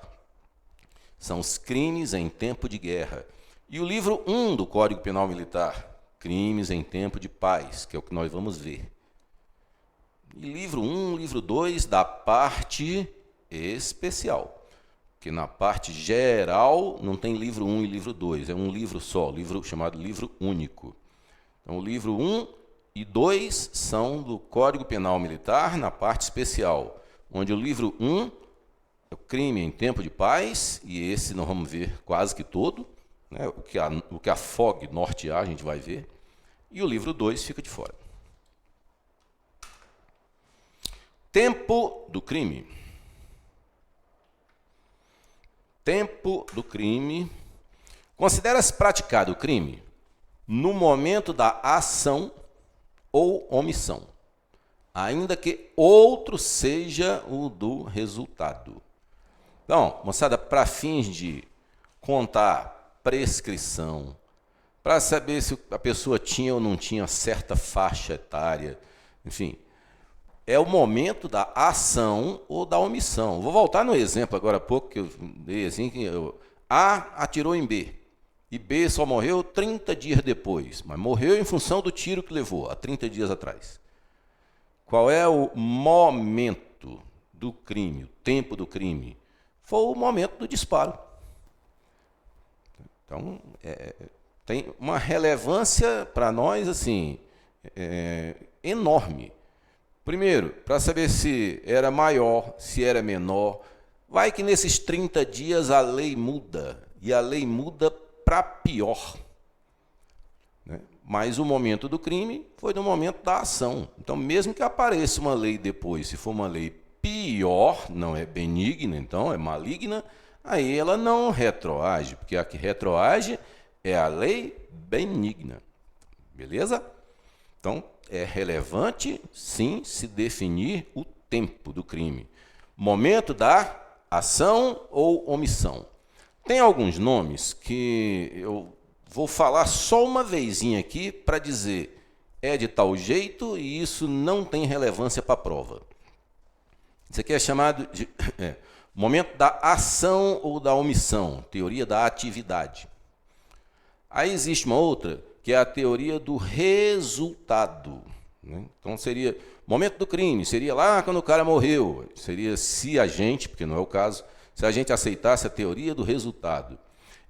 São os crimes em tempo de guerra. E o livro 1 do Código Penal Militar? Crimes em tempo de paz, que é o que nós vamos ver. E livro 1, livro 2 da parte especial. Porque na parte geral não tem livro 1 e livro 2, é um livro só, livro chamado livro único. Então o livro 1 e 2 são do Código Penal Militar na parte especial, onde o livro 1 é o crime em tempo de paz, e esse nós vamos ver quase que todo, né? O que a FOG nortear a gente vai ver, e o livro 2 fica de fora. Tempo do crime. Tempo do crime. Considera-se praticado o crime no momento da ação ou omissão, ainda que outro seja o do resultado. Então, moçada, para fins de contar prescrição, para saber se a pessoa tinha ou não tinha certa faixa etária, enfim, é o momento da ação ou da omissão. Vou voltar no exemplo agora há pouco que eu dei assim, que A atirou em B, e B só morreu 30 dias depois, mas morreu em função do tiro que levou, há 30 dias atrás. Qual é o momento do crime, o tempo do crime? Foi o momento do disparo. Então, tem uma relevância para nós assim enorme. Primeiro, para saber se era maior, se era menor. Vai que nesses 30 dias a lei muda, e a lei muda para pior. Né? Mas o momento do crime foi no momento da ação. Então, mesmo que apareça uma lei depois, se for uma lei pior, não é benigna, então é maligna, aí ela não retroage, porque a que retroage é a lei benigna. Beleza? Então, é relevante, sim, se definir o tempo do crime. Momento da ação ou omissão. Tem alguns nomes que eu vou falar só uma vezinha aqui para dizer é de tal jeito e isso não tem relevância para a prova. Isso aqui é chamado de momento da ação ou da omissão, teoria da atividade. Aí existe uma outra, que é a teoria do resultado. Né? Então seria, momento do crime, seria lá quando o cara morreu, seria se a gente, porque não é o caso, se a gente aceitasse a teoria do resultado.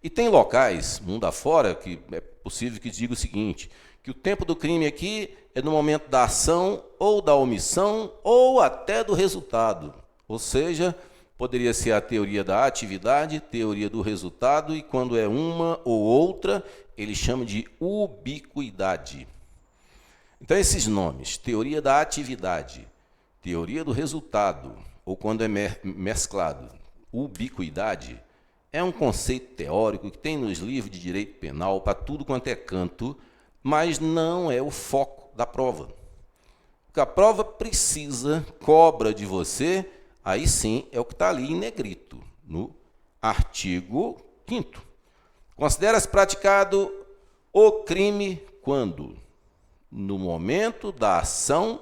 E tem locais, mundo afora, que é possível que diga o seguinte, que o tempo do crime aqui é no momento da ação, ou da omissão, ou até do resultado. Ou seja, poderia ser a teoria da atividade, teoria do resultado, e quando é uma ou outra, ele chama de ubiquidade. Então, esses nomes, teoria da atividade, teoria do resultado, ou quando é mesclado, ubiquidade, é um conceito teórico que tem nos livros de direito penal para tudo quanto é canto, mas não é o foco da prova. O que a prova precisa, cobra de você, aí sim é o que está ali em negrito, no artigo 5º. Considera-se praticado o crime quando? No momento da ação,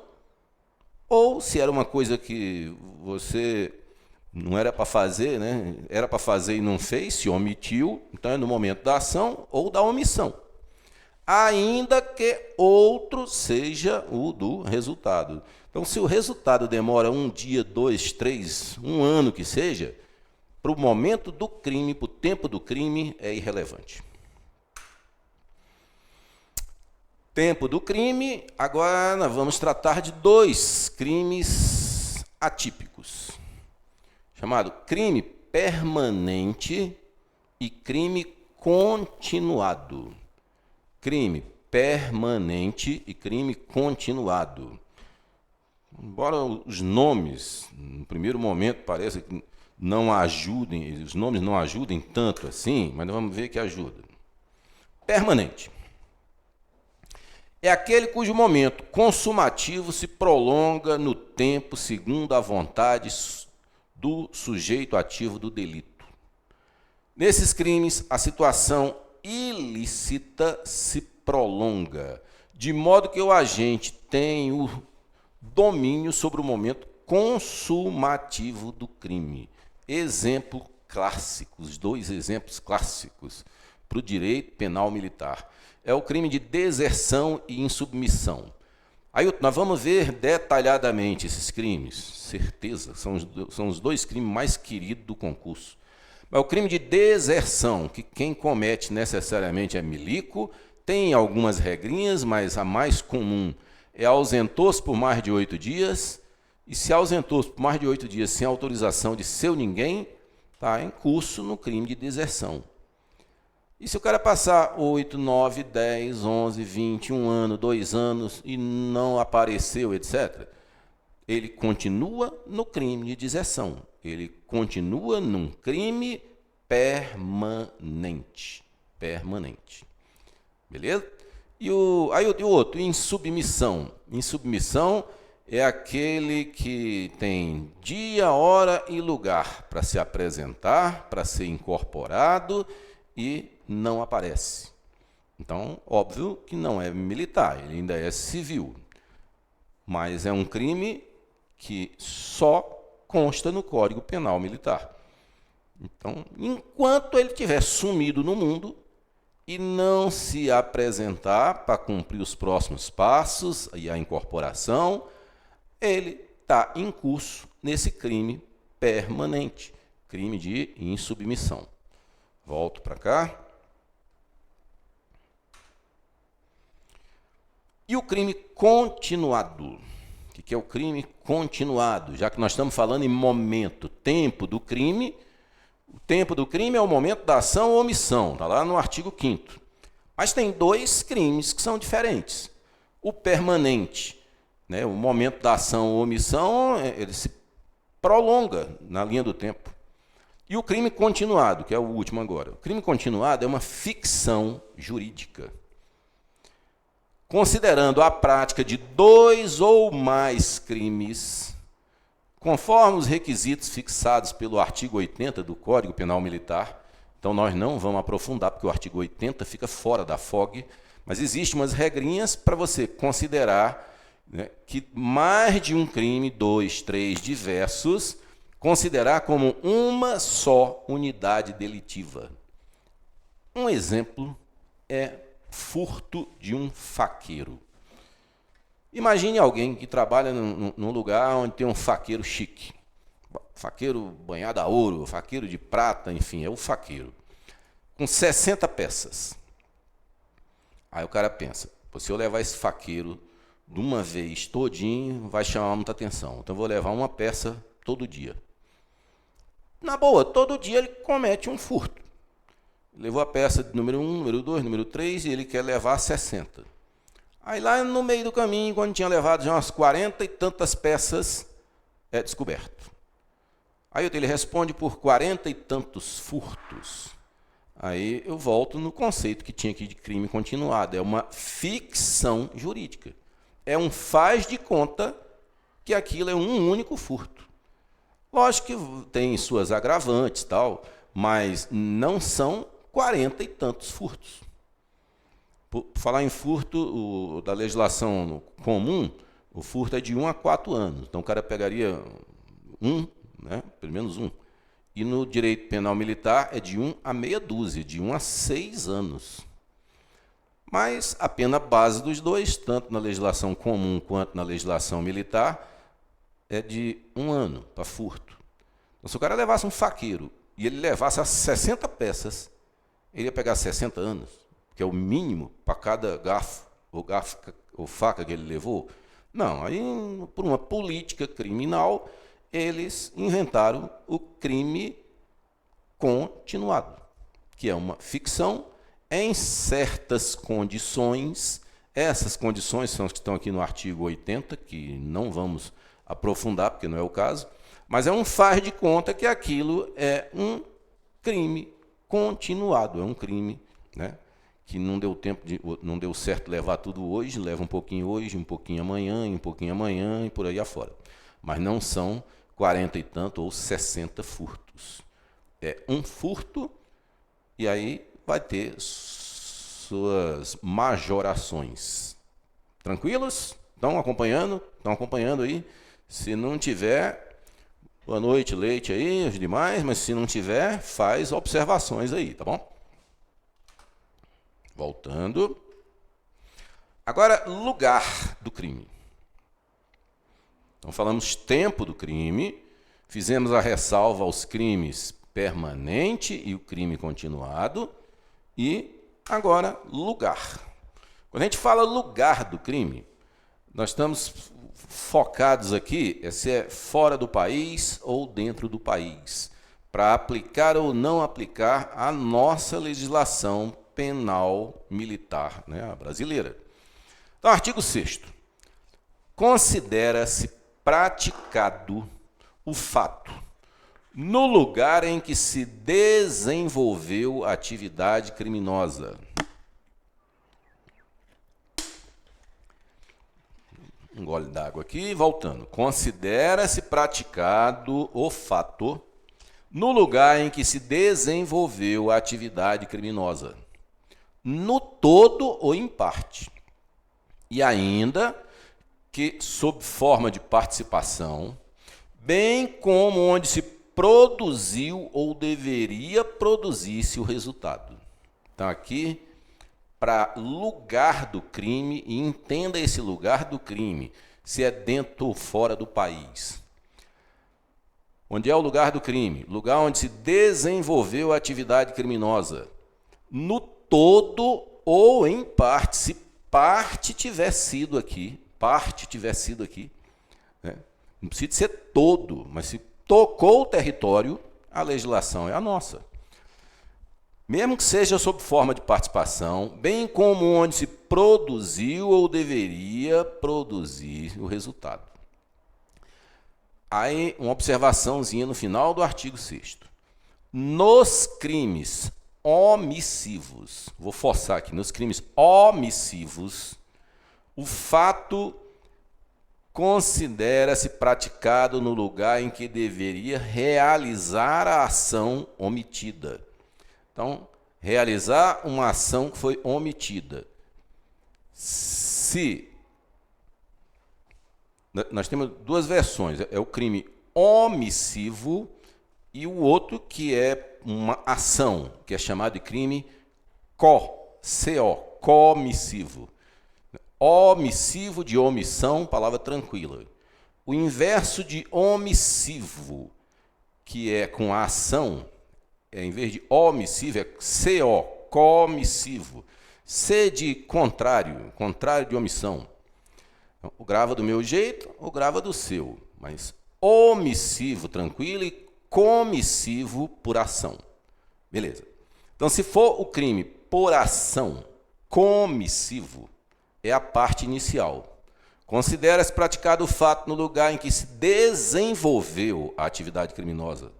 ou se era uma coisa que você não era para fazer, né? Era para fazer e não fez, se omitiu, então é no momento da ação ou da omissão. Ainda que outro seja o do resultado. Então, se o resultado demora 1 dia, 2, 3, 1 ano que seja, para o momento do crime, para o tempo do crime, é irrelevante. Tempo do crime. Agora nós vamos tratar de dois crimes atípicos, chamado crime permanente e crime continuado. Crime permanente e crime continuado. Embora os nomes, no primeiro momento, pareça que não ajudem, os nomes não ajudem tanto assim, mas nós vamos ver que ajuda. Permanente é aquele cujo momento consumativo se prolonga no tempo segundo a vontade do sujeito ativo do delito. Nesses crimes, a situação ilícita se prolonga, de modo que o agente tem o domínio sobre o momento consumativo do crime. Exemplo clássico, os dois exemplos clássicos para o direito penal militar. É o crime de deserção e insubmissão. Aí nós vamos ver detalhadamente esses crimes, certeza, são os dois crimes mais queridos do concurso. Mas o crime de deserção, que quem comete necessariamente é milico, tem algumas regrinhas, mas a mais comum é ausentou-se por mais de 8 dias, e se ausentou-se por mais de 8 dias sem autorização de seu ninguém, está em curso no crime de deserção. E se o cara passar 8, 9, 10, 11, 20, 1 ano, 2 anos e não apareceu, etc., ele continua no crime de deserção. Ele continua num crime permanente. Permanente. Beleza? E o outro, insubmissão. Insubmissão é aquele que tem dia, hora e lugar para se apresentar, para ser incorporado e não aparece. Então, óbvio que não é militar, ele ainda é civil. Mas é um crime que só consta no Código Penal Militar. Então, enquanto ele estiver sumido no mundo e não se apresentar para cumprir os próximos passos e a incorporação, ele está em curso nesse crime permanente, crime de insubmissão. Volto para cá. E o crime continuado? O que é o crime continuado? Já que nós estamos falando em momento, tempo do crime, o tempo do crime é o momento da ação ou omissão, está lá no artigo 5º. Mas tem dois crimes que são diferentes. O permanente, né, o momento da ação ou omissão, ele se prolonga na linha do tempo. E o crime continuado, que é o último agora. O crime continuado é uma ficção jurídica, considerando a prática de 2 ou mais crimes, conforme os requisitos fixados pelo artigo 80 do Código Penal Militar. Então, nós não vamos aprofundar, porque o artigo 80 fica fora da FOG, mas existem umas regrinhas para você considerar, né, que mais de um crime, 2, 3 diversos, considerar como uma só unidade delitiva. Um exemplo é furto de um faqueiro. Imagine alguém que trabalha num lugar onde tem um faqueiro chique. Faqueiro banhado a ouro, faqueiro de prata, enfim, é o faqueiro. Com 60 peças. Aí o cara pensa, se eu levar esse faqueiro de uma vez todinho, vai chamar muita atenção. Então eu vou levar uma peça todo dia. Na boa, todo dia ele comete um furto. Levou a peça de número 1, número 2, número 3 e ele quer levar 60. Aí lá no meio do caminho, quando tinha levado já umas 40 e tantas peças, é descoberto. Aí ele responde por 40 e tantos furtos. Aí eu volto no conceito que tinha aqui de crime continuado. É uma ficção jurídica. É um faz de conta que aquilo é um único furto. Lógico que tem suas agravantes, tal, mas não são 40 e tantos furtos. Por falar em furto, da legislação comum, o furto é de 1 a 4 anos. Então o cara pegaria pelo menos um. E no direito penal militar é de 1 a meia dúzia, de 1 a 6 anos. Mas a pena base dos dois, tanto na legislação comum quanto na legislação militar, é de 1 ano para furto. Então, se o cara levasse um faqueiro e ele levasse as 60 peças, ele ia pegar 60 anos, que é o mínimo para cada garfo ou faca que ele levou? Não, aí por uma política criminal, eles inventaram o crime continuado, que é uma ficção em certas condições. Essas condições são as que estão aqui no artigo 80, que não vamos aprofundar, porque não é o caso, mas é um faz de conta que aquilo é um crime continuado, é um crime, né, que não deu tempo não deu certo levar tudo hoje, leva um pouquinho hoje, um pouquinho amanhã e por aí afora. Mas não são 40 e tanto ou 60 furtos. É um furto e aí vai ter suas majorações. Tranquilos? Estão acompanhando? Estão acompanhando aí? Se não tiver, boa noite, Leite aí, os demais, mas se não tiver, faz observações aí, tá bom? Voltando. Agora, lugar do crime. Então, falamos tempo do crime, fizemos a ressalva aos crimes permanente e o crime continuado, e agora, lugar. Quando a gente fala lugar do crime, nós estamos focados aqui, se é fora do país ou dentro do país, para aplicar ou não aplicar a nossa legislação penal militar, né, a brasileira. Então, artigo 6º. Considera-se praticado o fato no lugar em que se desenvolveu a atividade criminosa. Um gole d'água aqui, voltando. Considera-se praticado o fato no lugar em que se desenvolveu a atividade criminosa, no todo ou em parte, e ainda que sob forma de participação, bem como onde se produziu ou deveria produzir-se o resultado. Então, aqui, para lugar do crime, e entenda esse lugar do crime, se é dentro ou fora do país. Onde é o lugar do crime? Lugar onde se desenvolveu a atividade criminosa, no todo ou em parte, se parte tiver sido aqui, né? Não precisa ser todo, mas se tocou o território, a legislação é a nossa. Mesmo que seja sob forma de participação, bem como onde se produziu ou deveria produzir o resultado. Aí, uma observaçãozinha no final do artigo 6º. Nos crimes omissivos, vou forçar aqui, nos crimes omissivos, o fato considera-se praticado no lugar em que deveria realizar a ação omitida. Então, realizar uma ação que foi omitida. Se nós temos duas versões, é o crime omissivo e o outro que é uma ação, que é chamado de crime comissivo. Omissivo, de omissão, palavra tranquila. O inverso de omissivo, que é com a ação, em vez de omissivo, é comissivo. C de contrário, contrário de omissão. O grava do meu jeito, o grava do seu. Mas omissivo, tranquilo, e comissivo por ação. Beleza. Então, se for o crime por ação, comissivo, é a parte inicial. Considera-se praticado o fato no lugar em que se desenvolveu a atividade criminosa,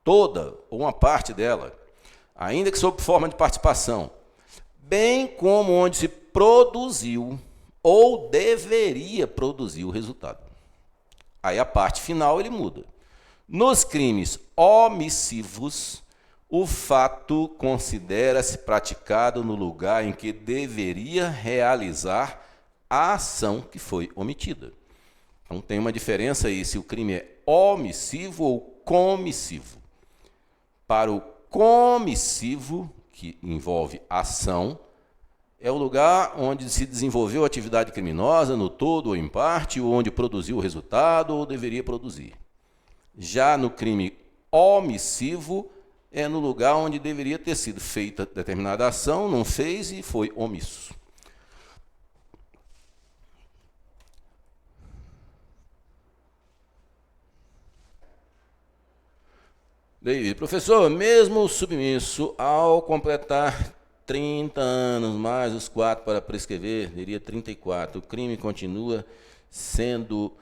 toda ou uma parte dela, ainda que sob forma de participação, bem como onde se produziu ou deveria produzir o resultado. Aí a parte final ele muda. Nos crimes omissivos, o fato considera-se praticado no lugar em que deveria realizar a ação que foi omitida. Então tem uma diferença aí se o crime é omissivo ou comissivo. Para o comissivo, que envolve ação, é o lugar onde se desenvolveu a atividade criminosa, no todo ou em parte, ou onde produziu o resultado ou deveria produzir. Já no crime omissivo, é no lugar onde deveria ter sido feita determinada ação, não fez e foi omisso. Daí, professor, mesmo submisso, ao completar 30 anos, mais os 4 para prescrever, teria 34. O crime continua sendo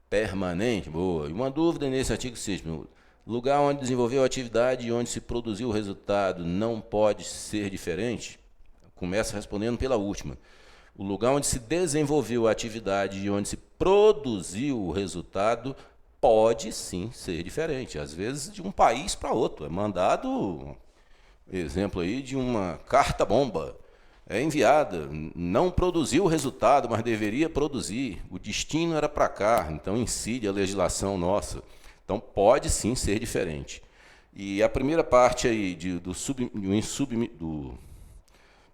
permanente. Boa. E uma dúvida nesse artigo 6º. Lugar onde desenvolveu a atividade e onde se produziu o resultado não pode ser diferente? Começa respondendo pela última. O lugar onde se desenvolveu a atividade e onde se produziu o resultado pode sim ser diferente. Às vezes de um país para outro. É mandado, exemplo aí, de uma carta-bomba. É enviada, não produziu o resultado, mas deveria produzir. O destino era para cá, então incide a legislação nossa. Então pode sim ser diferente. E a primeira parte aí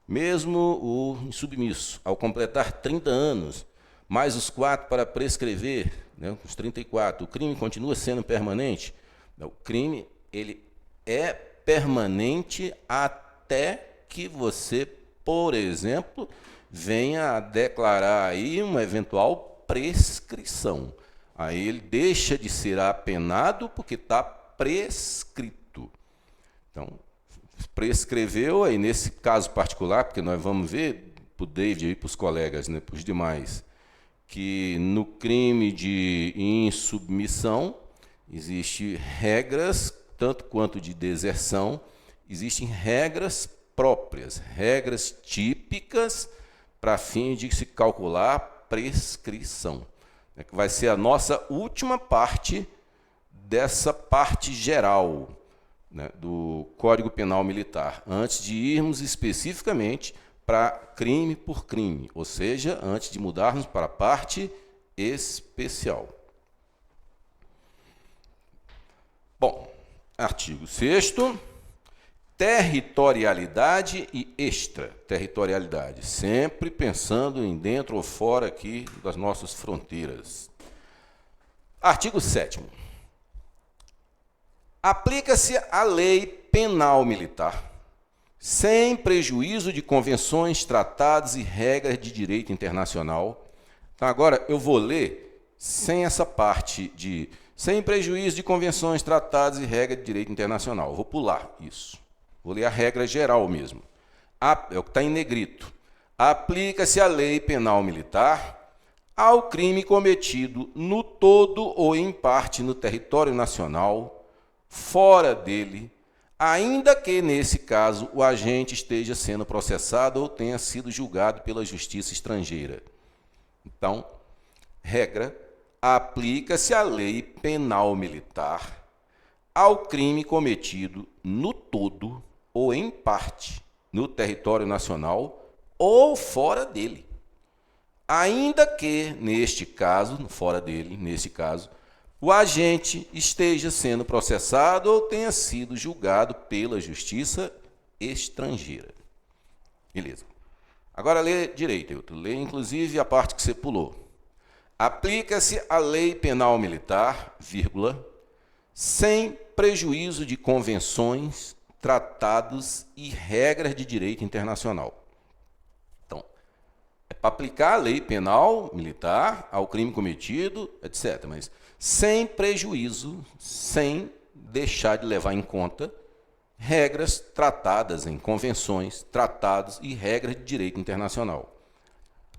mesmo o insubmisso, ao completar 30 anos, mais os 4 para prescrever, né, os 34, o crime continua sendo permanente? O crime ele é permanente até que você, por exemplo, venha a declarar aí uma eventual prescrição. Aí ele deixa de ser apenado porque está prescrito. Então, prescreveu, aí nesse caso particular, porque nós vamos ver para o David e para os colegas, né, para os demais, que no crime de insubmissão existem regras, tanto quanto de deserção, existem regras próprias, regras típicas para fim de se calcular prescrição. Que vai ser a nossa última parte dessa parte geral, né, do Código Penal Militar, antes de irmos especificamente para crime por crime, ou seja, antes de mudarmos para a parte especial. Bom, artigo 6º, territorialidade e extraterritorialidade, sempre pensando em dentro ou fora aqui das nossas fronteiras. Artigo 7º. Aplica-se a lei penal militar, sem prejuízo de convenções, tratados e regras de direito internacional. Então, agora eu vou ler sem essa parte de sem prejuízo de convenções, tratados e regras de direito internacional. Eu vou pular isso. Vou ler a regra geral mesmo. É o que está em negrito. Aplica-se a lei penal militar ao crime cometido no todo ou em parte no território nacional, fora dele, ainda que, nesse caso, o agente esteja sendo processado ou tenha sido julgado pela justiça estrangeira. Então, regra, aplica-se a lei penal militar ao crime cometido no todo ou em parte no território nacional ou fora dele. Ainda que, neste caso, fora dele, nesse caso, o agente esteja sendo processado ou tenha sido julgado pela justiça estrangeira. Beleza. Agora lê direito, lê inclusive a parte que você pulou. Aplica-se a lei penal militar, vírgula, sem prejuízo de convenções, tratados e regras de direito internacional. Então, é para aplicar a lei penal militar ao crime cometido, etc., mas sem prejuízo, sem deixar de levar em conta regras tratadas em convenções, tratados e regras de direito internacional.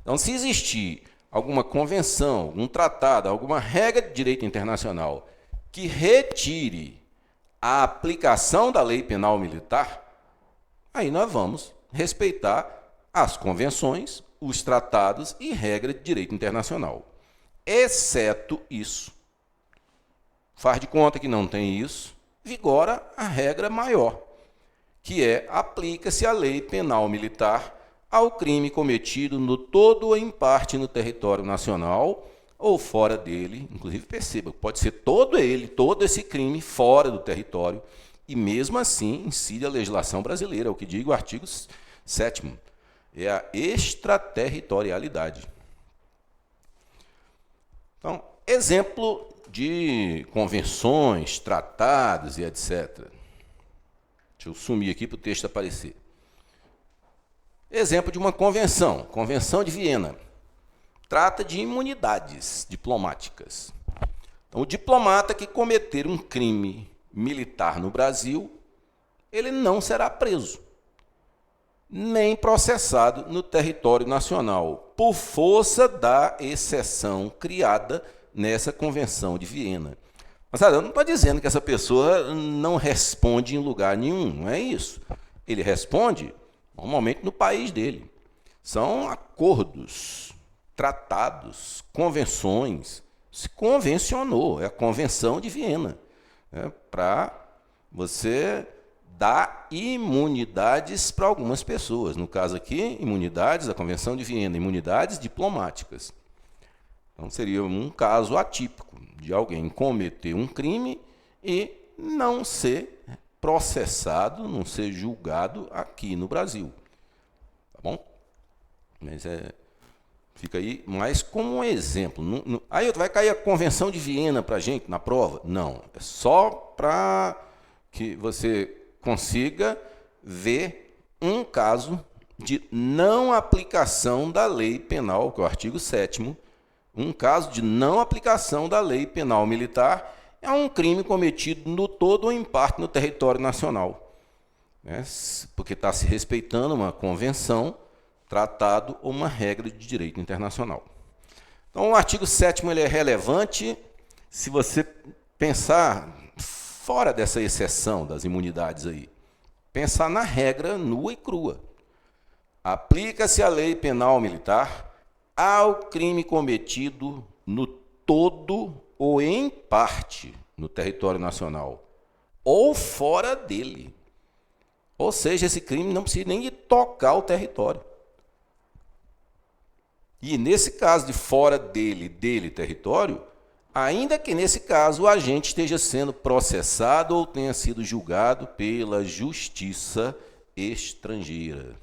Então, se existir alguma convenção, algum tratado, alguma regra de direito internacional que retire a aplicação da lei penal militar, aí nós vamos respeitar as convenções, os tratados e regras de direito internacional. Exceto isso. Faz de conta que não tem isso, vigora a regra maior, que é aplica-se a lei penal militar ao crime cometido no todo ou em parte no território nacional ou fora dele. Inclusive, perceba, pode ser todo esse crime fora do território, e mesmo assim incide a legislação brasileira, é o que diz o artigo 7º, é a extraterritorialidade. Então, exemplo de convenções, tratados e etc. Deixa eu sumir aqui para o texto aparecer. Exemplo de uma convenção, Convenção de Viena. Trata de imunidades diplomáticas. Então, o diplomata que cometer um crime militar no Brasil, ele não será preso, nem processado no território nacional, por força da exceção criada nessa Convenção de Viena. Mas eu não estou dizendo que essa pessoa não responde em lugar nenhum, não é isso. Ele responde normalmente no país dele. São acordos, tratados, convenções. Se convencionou, é a Convenção de Viena, para você dar imunidades para algumas pessoas. No caso aqui, imunidades, a Convenção de Viena, imunidades diplomáticas. Então, seria um caso atípico de alguém cometer um crime e não ser processado, não ser julgado aqui no Brasil. Tá bom? Mas fica aí mais como um exemplo. Aí vai cair a Convenção de Viena para a gente na prova? Não. É só para que você consiga ver um caso de não aplicação da lei penal, que é o artigo 7º. Um caso de não aplicação da lei penal militar é um crime cometido no todo ou em parte no território nacional, porque está se respeitando uma convenção, tratado ou uma regra de direito internacional. Então, o artigo 7º ele é relevante se você pensar fora dessa exceção das imunidades aí, pensar na regra nua e crua. Aplica-se a lei penal militar ao crime cometido no todo ou em parte no território nacional, ou fora dele. Ou seja, esse crime não precisa nem de tocar o território. E nesse caso de fora dele território, ainda que nesse caso o agente esteja sendo processado ou tenha sido julgado pela justiça estrangeira.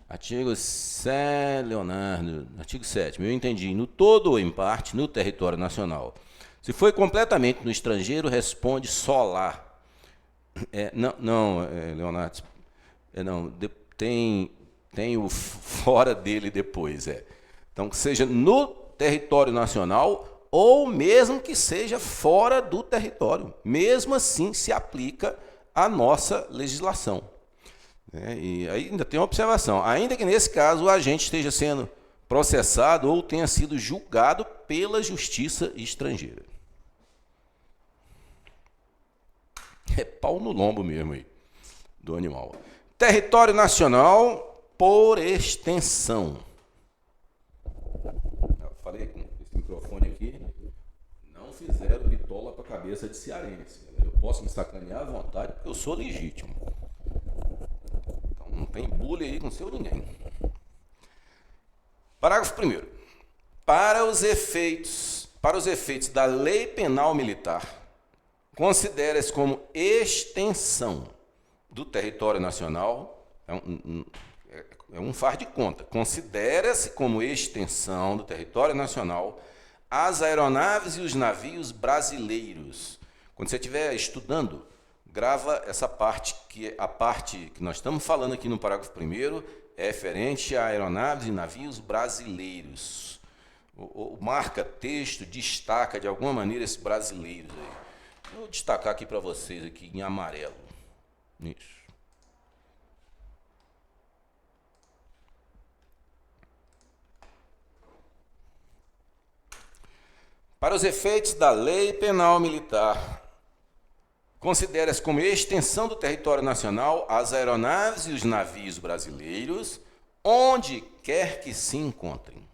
Artigo 7, Leonardo, artigo 7º, eu entendi, no todo ou em parte, no território nacional. Se foi completamente no estrangeiro, responde só lá. Leonardo, tem o fora dele depois. Então, que seja no território nacional ou mesmo que seja fora do território. Mesmo assim, se aplica a nossa legislação. E aí ainda tem uma observação, ainda que nesse caso o agente esteja sendo processado ou tenha sido julgado pela justiça estrangeira. É pau no lombo mesmo aí, do animal. Território nacional por extensão. Eu falei com esse microfone aqui, não fizeram bitola para a cabeça de cearense. Eu posso me sacanear à vontade porque eu sou legítimo. Não tem bullying aí com seu ninguém. Parágrafo 1º. Para os efeitos da lei penal militar, considera-se como extensão do território nacional, é um faz de conta, considera-se como extensão do território nacional as aeronaves e os navios brasileiros. Quando você estiver estudando, grava essa parte, que a parte que nós estamos falando aqui no parágrafo 1º é referente a aeronaves e navios brasileiros. O marca-texto destaca de alguma maneira esses brasileiros aí. Vou destacar aqui para vocês aqui em amarelo. Isso. Para os efeitos da lei penal militar, considera-se como extensão do território nacional as aeronaves e os navios brasileiros, onde quer que se encontrem,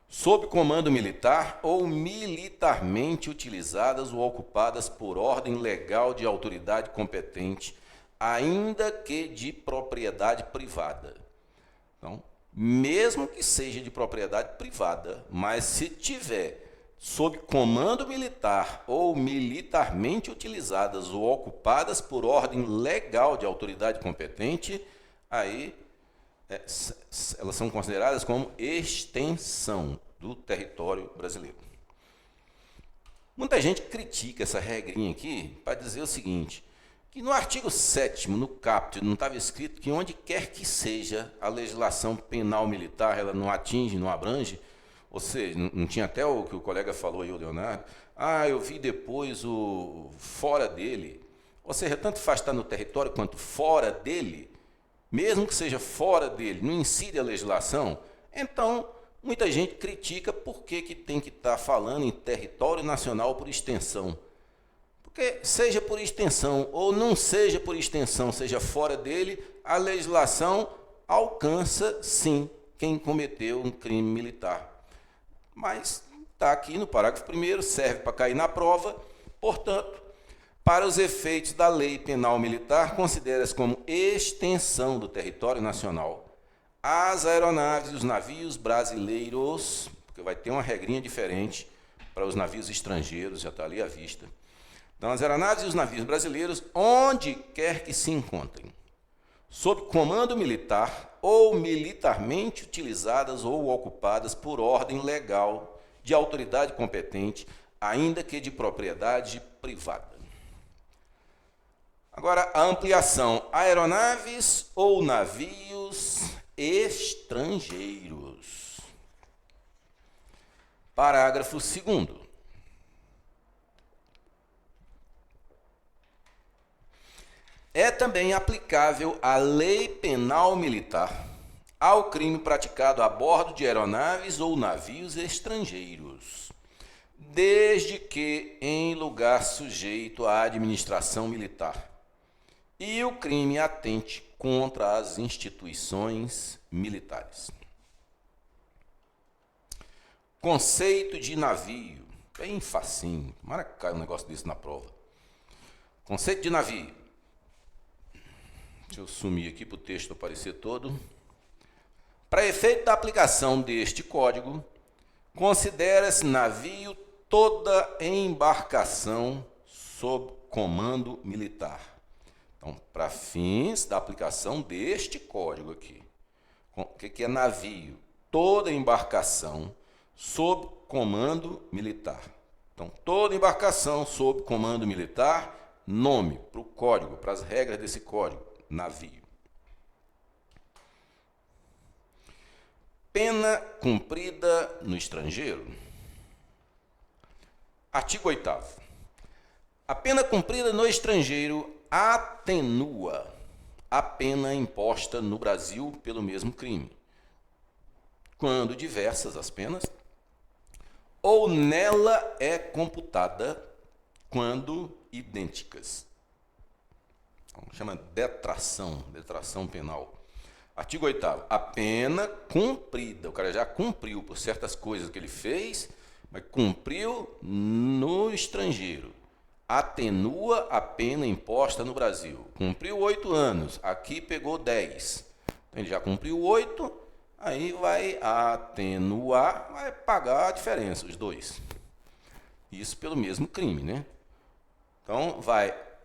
sob comando militar ou militarmente utilizadas ou ocupadas por ordem legal de autoridade competente, ainda que de propriedade privada. Então, mesmo que seja de propriedade privada, mas se tiver sob comando militar ou militarmente utilizadas ou ocupadas por ordem legal de autoridade competente, aí elas são consideradas como extensão do território brasileiro. Muita gente critica essa regrinha aqui para dizer o seguinte, que no artigo 7º, no caput, não estava escrito que onde quer que seja a legislação penal militar, ela não atinge, não abrange, ou seja, não tinha até o que o colega falou aí, o Leonardo, eu vi depois o fora dele, ou seja, tanto faz estar no território quanto fora dele, mesmo que seja fora dele, não incide a legislação, então muita gente critica por que tem que estar falando em território nacional por extensão. Porque seja por extensão ou não seja por extensão, seja fora dele, a legislação alcança, sim, quem cometeu um crime militar. Mas está aqui no parágrafo 1º, serve para cair na prova, portanto, para os efeitos da lei penal militar, considera-se como extensão do território nacional as aeronaves e os navios brasileiros, porque vai ter uma regrinha diferente para os navios estrangeiros, já está ali à vista. Então, as aeronaves e os navios brasileiros, onde quer que se encontrem, sob comando militar ou militarmente utilizadas ou ocupadas por ordem legal de autoridade competente, ainda que de propriedade privada. Agora, a ampliação: aeronaves ou navios estrangeiros. Parágrafo 2º. É também aplicável a lei penal militar ao crime praticado a bordo de aeronaves ou navios estrangeiros, desde que em lugar sujeito à administração militar, e o crime atente contra as instituições militares. Conceito de navio, bem facinho, tomara que caia um negócio desse na prova. Conceito de navio. Deixa eu sumir aqui para o texto aparecer todo. Para efeito da aplicação deste código, considera-se navio toda embarcação sob comando militar. Então, para fins da aplicação deste código aqui, o que é navio? Toda embarcação sob comando militar. Então, toda embarcação sob comando militar, nome para o código, para as regras desse código. Navio. Pena cumprida no estrangeiro. Artigo 8º. A pena cumprida no estrangeiro atenua a pena imposta no Brasil pelo mesmo crime, quando diversas as penas, ou nela é computada quando idênticas. Chama detração penal. Artigo 8º. A pena cumprida, o cara já cumpriu por certas coisas que ele fez, mas cumpriu no estrangeiro. Atenua a pena imposta no Brasil. Cumpriu 8 anos, aqui pegou 10. Então, ele já cumpriu 8, aí vai atenuar, vai pagar a diferença, os dois. Isso pelo mesmo crime, né? Então,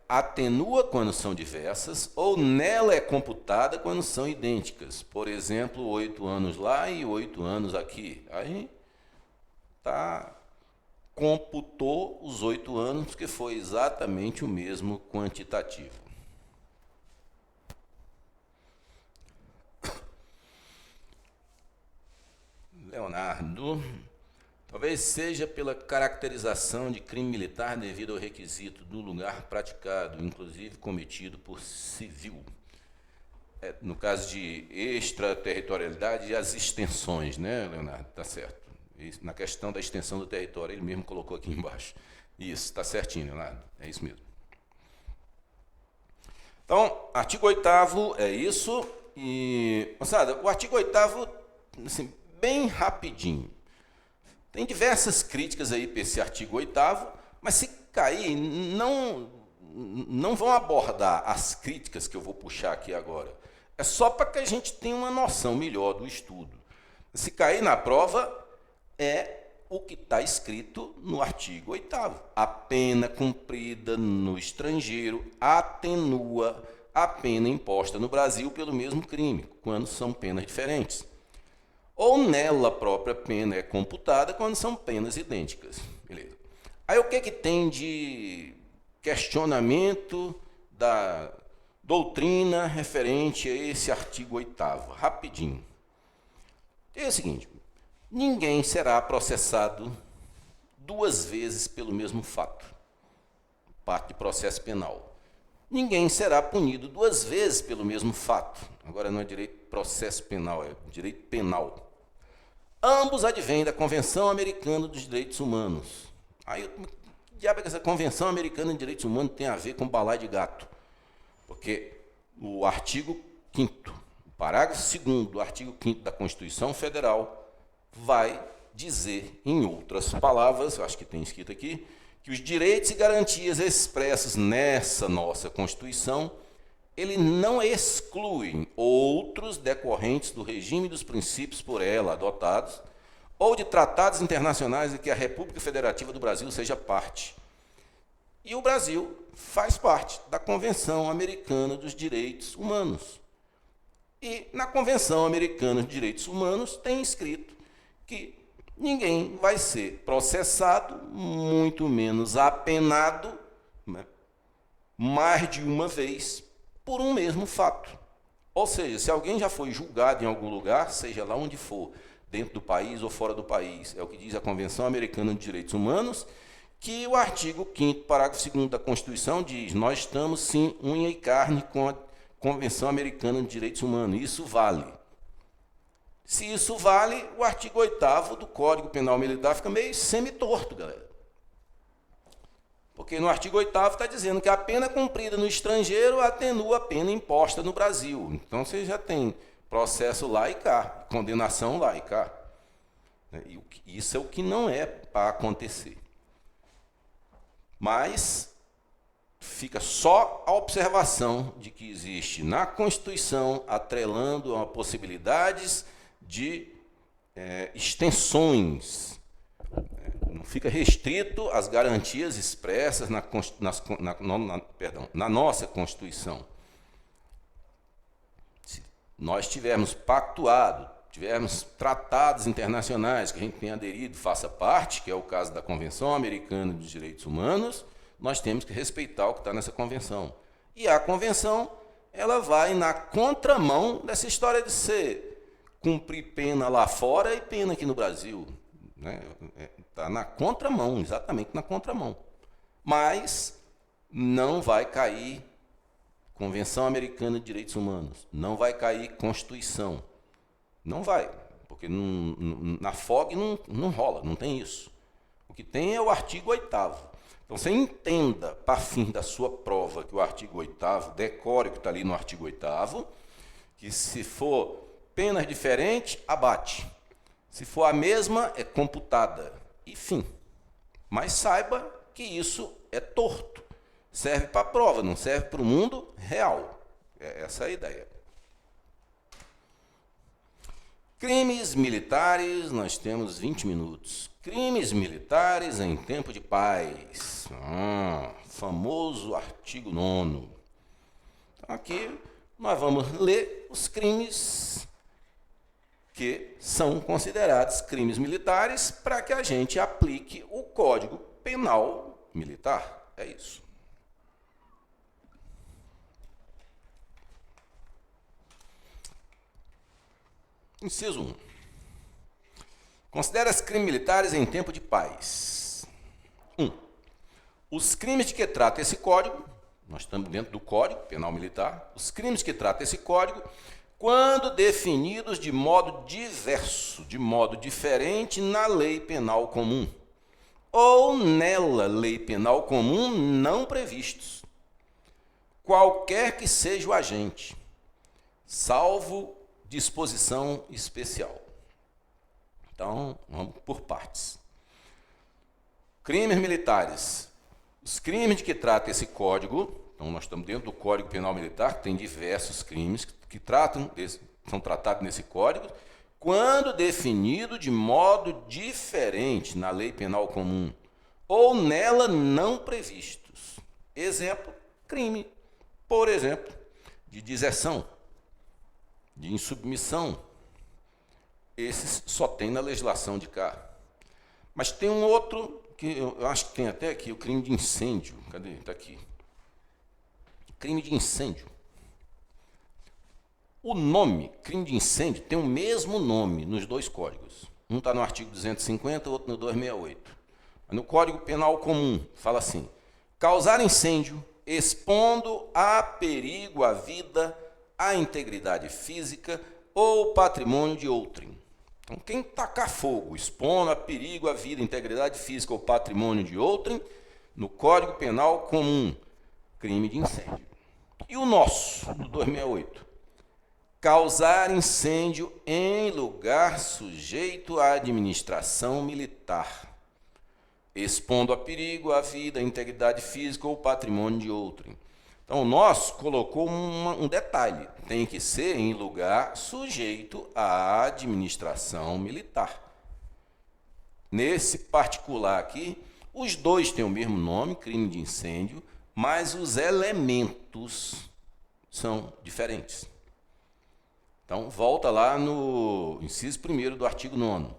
atenua quando são diversas, ou nela é computada quando são idênticas. Por exemplo, 8 anos lá e 8 anos aqui. Aí computou os 8 anos, porque foi exatamente o mesmo quantitativo. Leonardo. Talvez seja pela caracterização de crime militar devido ao requisito do lugar praticado, inclusive cometido por civil. No caso de extraterritorialidade e as extensões, né, Leonardo? Está certo. Na questão da extensão do território, ele mesmo colocou aqui embaixo. Isso, está certinho, Leonardo. É isso mesmo. Então, artigo 8º é isso. E, moçada, o artigo 8º, assim, bem rapidinho. Tem diversas críticas aí para esse artigo 8º, mas se cair, não vão abordar as críticas que eu vou puxar aqui agora. É só para que a gente tenha uma noção melhor do estudo. Se cair na prova, é o que está escrito no artigo 8º. A pena cumprida no estrangeiro atenua a pena imposta no Brasil pelo mesmo crime, quando são penas diferentes. Ou nela a própria pena é computada quando são penas idênticas. Beleza. Aí o que tem de questionamento da doutrina referente a esse artigo 8º, rapidinho. É o seguinte, ninguém será processado 2 vezes pelo mesmo fato, parte de processo penal. Ninguém será punido 2 vezes pelo mesmo fato. Agora não é direito processo penal, é direito penal. Ambos advêm da Convenção Americana dos Direitos Humanos. Aí, que diabo é que essa Convenção Americana de Direitos Humanos tem a ver com balaio de gato? Porque o artigo 5º, o parágrafo 2º do artigo 5º da Constituição Federal vai dizer, em outras palavras, eu acho que tem escrito aqui, que os direitos e garantias expressos nessa nossa Constituição, ele não excluem outros decorrentes do regime dos princípios por ela adotados ou de tratados internacionais em que a República Federativa do Brasil seja parte. E o Brasil faz parte da Convenção Americana dos Direitos Humanos. E na Convenção Americana dos Direitos Humanos tem escrito que ninguém vai ser processado, muito menos apenado, né, mais de uma vez por um mesmo fato. Ou seja, se alguém já foi julgado em algum lugar, seja lá onde for, dentro do país ou fora do país, é o que diz a Convenção Americana de Direitos Humanos, que o artigo 5º, parágrafo 2º da Constituição diz: nós estamos, sim, unha e carne com a Convenção Americana de Direitos Humanos. Isso vale. Se isso vale, o artigo 8º do Código Penal Militar fica meio semi-torto, galera. Porque no artigo 8º está dizendo que a pena cumprida no estrangeiro atenua a pena imposta no Brasil. Então, você já tem processo lá e cá, condenação lá e cá. Isso é o que não é para acontecer. Mas fica só a observação de que existe na Constituição, atrelando a possibilidades de extensões. Não fica restrito às garantias expressas na nossa Constituição. Se nós tivermos pactuado, tivermos tratados internacionais que a gente tem aderido, faça parte, que é o caso da Convenção Americana dos Direitos Humanos, nós temos que respeitar o que está nessa convenção. E a convenção, ela vai na contramão dessa história de ser cumprir pena lá fora e pena aqui no Brasil. Está na contramão, exatamente na contramão. Mas não vai cair Convenção Americana de Direitos Humanos, não vai cair Constituição. Não vai, porque na FOG não rola, não tem isso. O que tem é o artigo 8º. Então, você entenda, para fim da sua prova, que o artigo 8º, decore o que está ali no artigo 8º, que se for penas diferentes, abate. Se for a mesma, é computada. E fim. Mas saiba que isso é torto. Serve para a prova, não serve para o mundo real. Essa é a ideia. Crimes militares, nós temos 20 minutos. Crimes militares em tempo de paz. Famoso artigo 9º. Então, aqui nós vamos ler os crimes que são considerados crimes militares para que a gente aplique o Código Penal Militar. É isso. Inciso 1. Considera-se crimes militares em tempo de paz. 1. Os crimes de que trata esse código, nós estamos dentro do Código Penal Militar, os crimes que trata esse código, quando definidos de modo diverso, de modo diferente na lei penal comum, ou nela lei penal comum não previstos, qualquer que seja o agente, salvo disposição especial. Então, vamos por partes. Crimes militares. Os crimes de que trata esse código, então nós estamos dentro do Código Penal Militar, que tem diversos crimes que são tratados nesse código, quando definido de modo diferente na lei penal comum, ou nela não previstos. Exemplo, crime, por exemplo, de deserção, de insubmissão. Esses só tem na legislação de cá. Mas tem um outro, que eu acho que tem até aqui, o crime de incêndio. Cadê? Está aqui. crime de incêndio. O nome, crime de incêndio, tem o mesmo nome nos dois códigos. Um está no artigo 250, o outro no 268. No Código Penal Comum, fala assim: causar incêndio, expondo a perigo a vida, a integridade física ou patrimônio de outrem. Então, quem tacar fogo, expondo a perigo a vida, integridade física ou patrimônio de outrem, no Código Penal Comum, crime de incêndio. E o nosso, do 268? Causar incêndio em lugar sujeito à administração militar, expondo a perigo a vida, a integridade física ou patrimônio de outrem. Então, o nosso colocou um detalhe: tem que ser em lugar sujeito à administração militar. Nesse particular aqui, os dois têm o mesmo nome, crime de incêndio, mas os elementos são diferentes. Então, volta lá no inciso 1º do artigo 9º.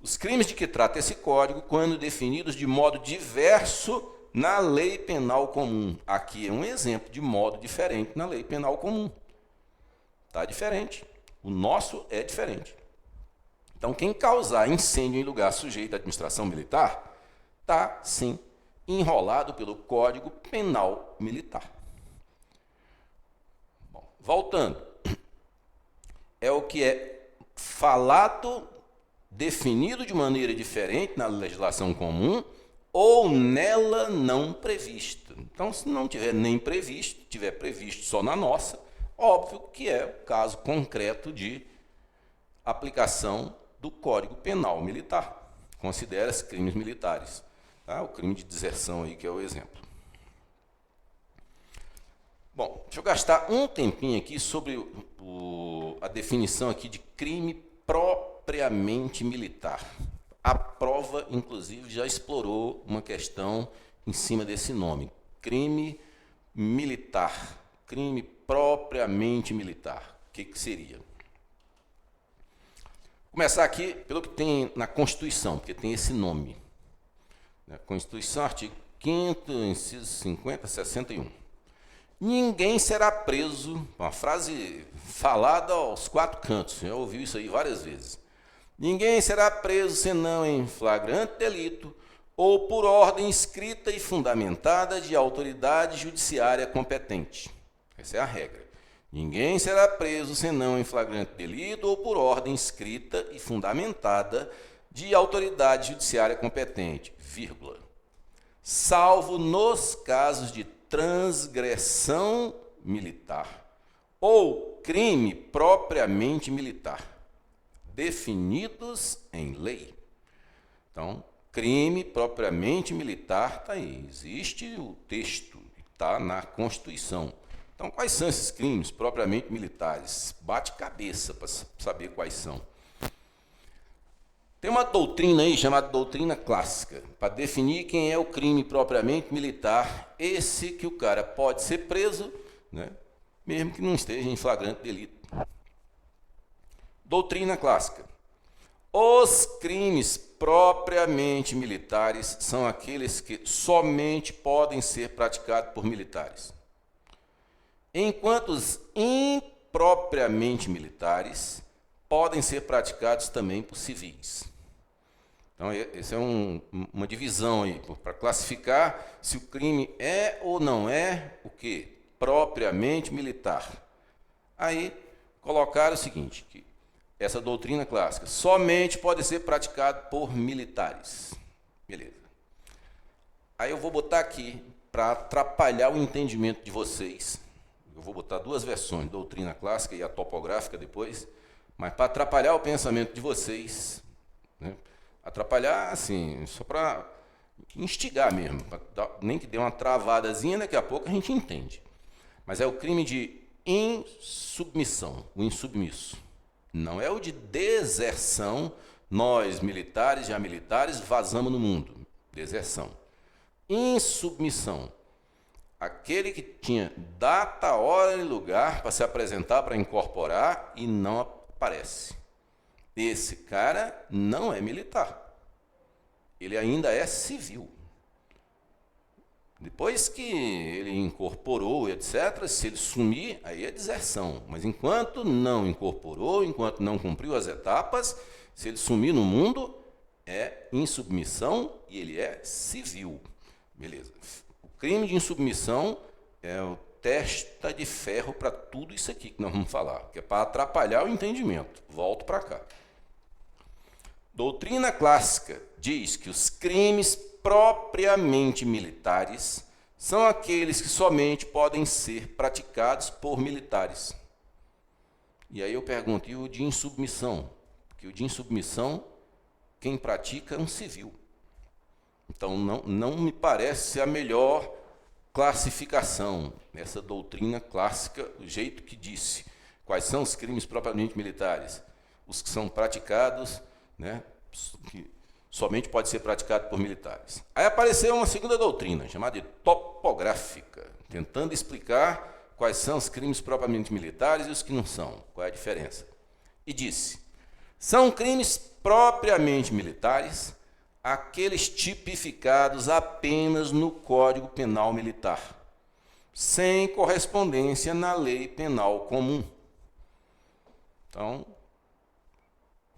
Os crimes de que trata esse código, quando definidos de modo diverso na lei penal comum. Aqui é um exemplo de modo diferente na lei penal comum. Está diferente. O nosso é diferente. Então, quem causar incêndio em lugar sujeito à administração militar, está, sim, enrolado pelo Código Penal Militar. Bom, voltando. É o que é falado, definido de maneira diferente na legislação comum ou nela não prevista. Então, se não tiver nem previsto, tiver previsto só na nossa, óbvio que é o caso concreto de aplicação do Código Penal Militar. Considera-se crimes militares. Tá? O crime de deserção aí que é o exemplo. Bom, deixa eu gastar um tempinho aqui sobre a definição aqui de crime propriamente militar. A prova, inclusive, já explorou uma questão em cima desse nome. Crime militar. Crime propriamente militar. O que seria? Vou começar aqui pelo que tem na Constituição, porque tem esse nome. Na Constituição, artigo 5º, inciso 50, 61. Ninguém será preso, uma frase falada aos quatro cantos, já ouviu isso aí várias vezes. Ninguém será preso senão em flagrante delito ou por ordem escrita e fundamentada de autoridade judiciária competente. Essa é a regra. Ninguém será preso senão em flagrante delito ou por ordem escrita e fundamentada de autoridade judiciária competente, vírgula. Salvo nos casos de transgressão militar ou crime propriamente militar, definidos em lei. Então, crime propriamente militar está aí, existe o texto, está na Constituição. Então, quais são esses crimes propriamente militares? Bate cabeça para saber quais são. Tem uma doutrina aí chamada doutrina clássica, para definir quem é o crime propriamente militar, esse que o cara pode ser preso, né, mesmo que não esteja em flagrante delito. Doutrina clássica. Os crimes propriamente militares são aqueles que somente podem ser praticados por militares, enquanto os impropriamente militares podem ser praticados também por civis. Então, essa é uma divisão aí, para classificar se o crime é ou não é o quê? Propriamente militar. Aí, colocaram o seguinte, que essa doutrina clássica somente pode ser praticado por militares. Beleza. Aí eu vou botar aqui, para atrapalhar o entendimento de vocês, eu vou botar duas versões, doutrina clássica e a topográfica depois, mas para atrapalhar o pensamento de vocês, né? Atrapalhar, assim, só para instigar mesmo, nem que dê uma travadazinha, daqui a pouco a gente entende. Mas é o crime de insubmissão, o insubmisso. Não é o de deserção, nós, militares, já militares, vazamos no mundo. Deserção. Insubmissão. Aquele que tinha data, hora e lugar para se apresentar, para incorporar e não aparece. Esse cara não é militar. Ele ainda é civil. Depois que ele incorporou, etc., se ele sumir, aí é deserção. Mas enquanto não incorporou, enquanto não cumpriu as etapas, se ele sumir no mundo, é insubmissão e ele é civil. Beleza. O crime de insubmissão é o testa de ferro para tudo isso aqui que nós vamos falar, que é para atrapalhar o entendimento. Volto para cá. Doutrina clássica diz que os crimes propriamente militares são aqueles que somente podem ser praticados por militares. E aí eu pergunto, e o de insubmissão? Porque o de insubmissão, quem pratica é um civil. Então não me parece ser a melhor classificação, essa doutrina clássica, o jeito que disse. Quais são os crimes propriamente militares? Os que são praticados, né, que somente pode ser praticado por militares. Aí apareceu uma segunda doutrina, chamada de topográfica, tentando explicar quais são os crimes propriamente militares e os que não são, qual é a diferença. E disse, são crimes propriamente militares aqueles tipificados apenas no Código Penal Militar, sem correspondência na lei penal comum. Então,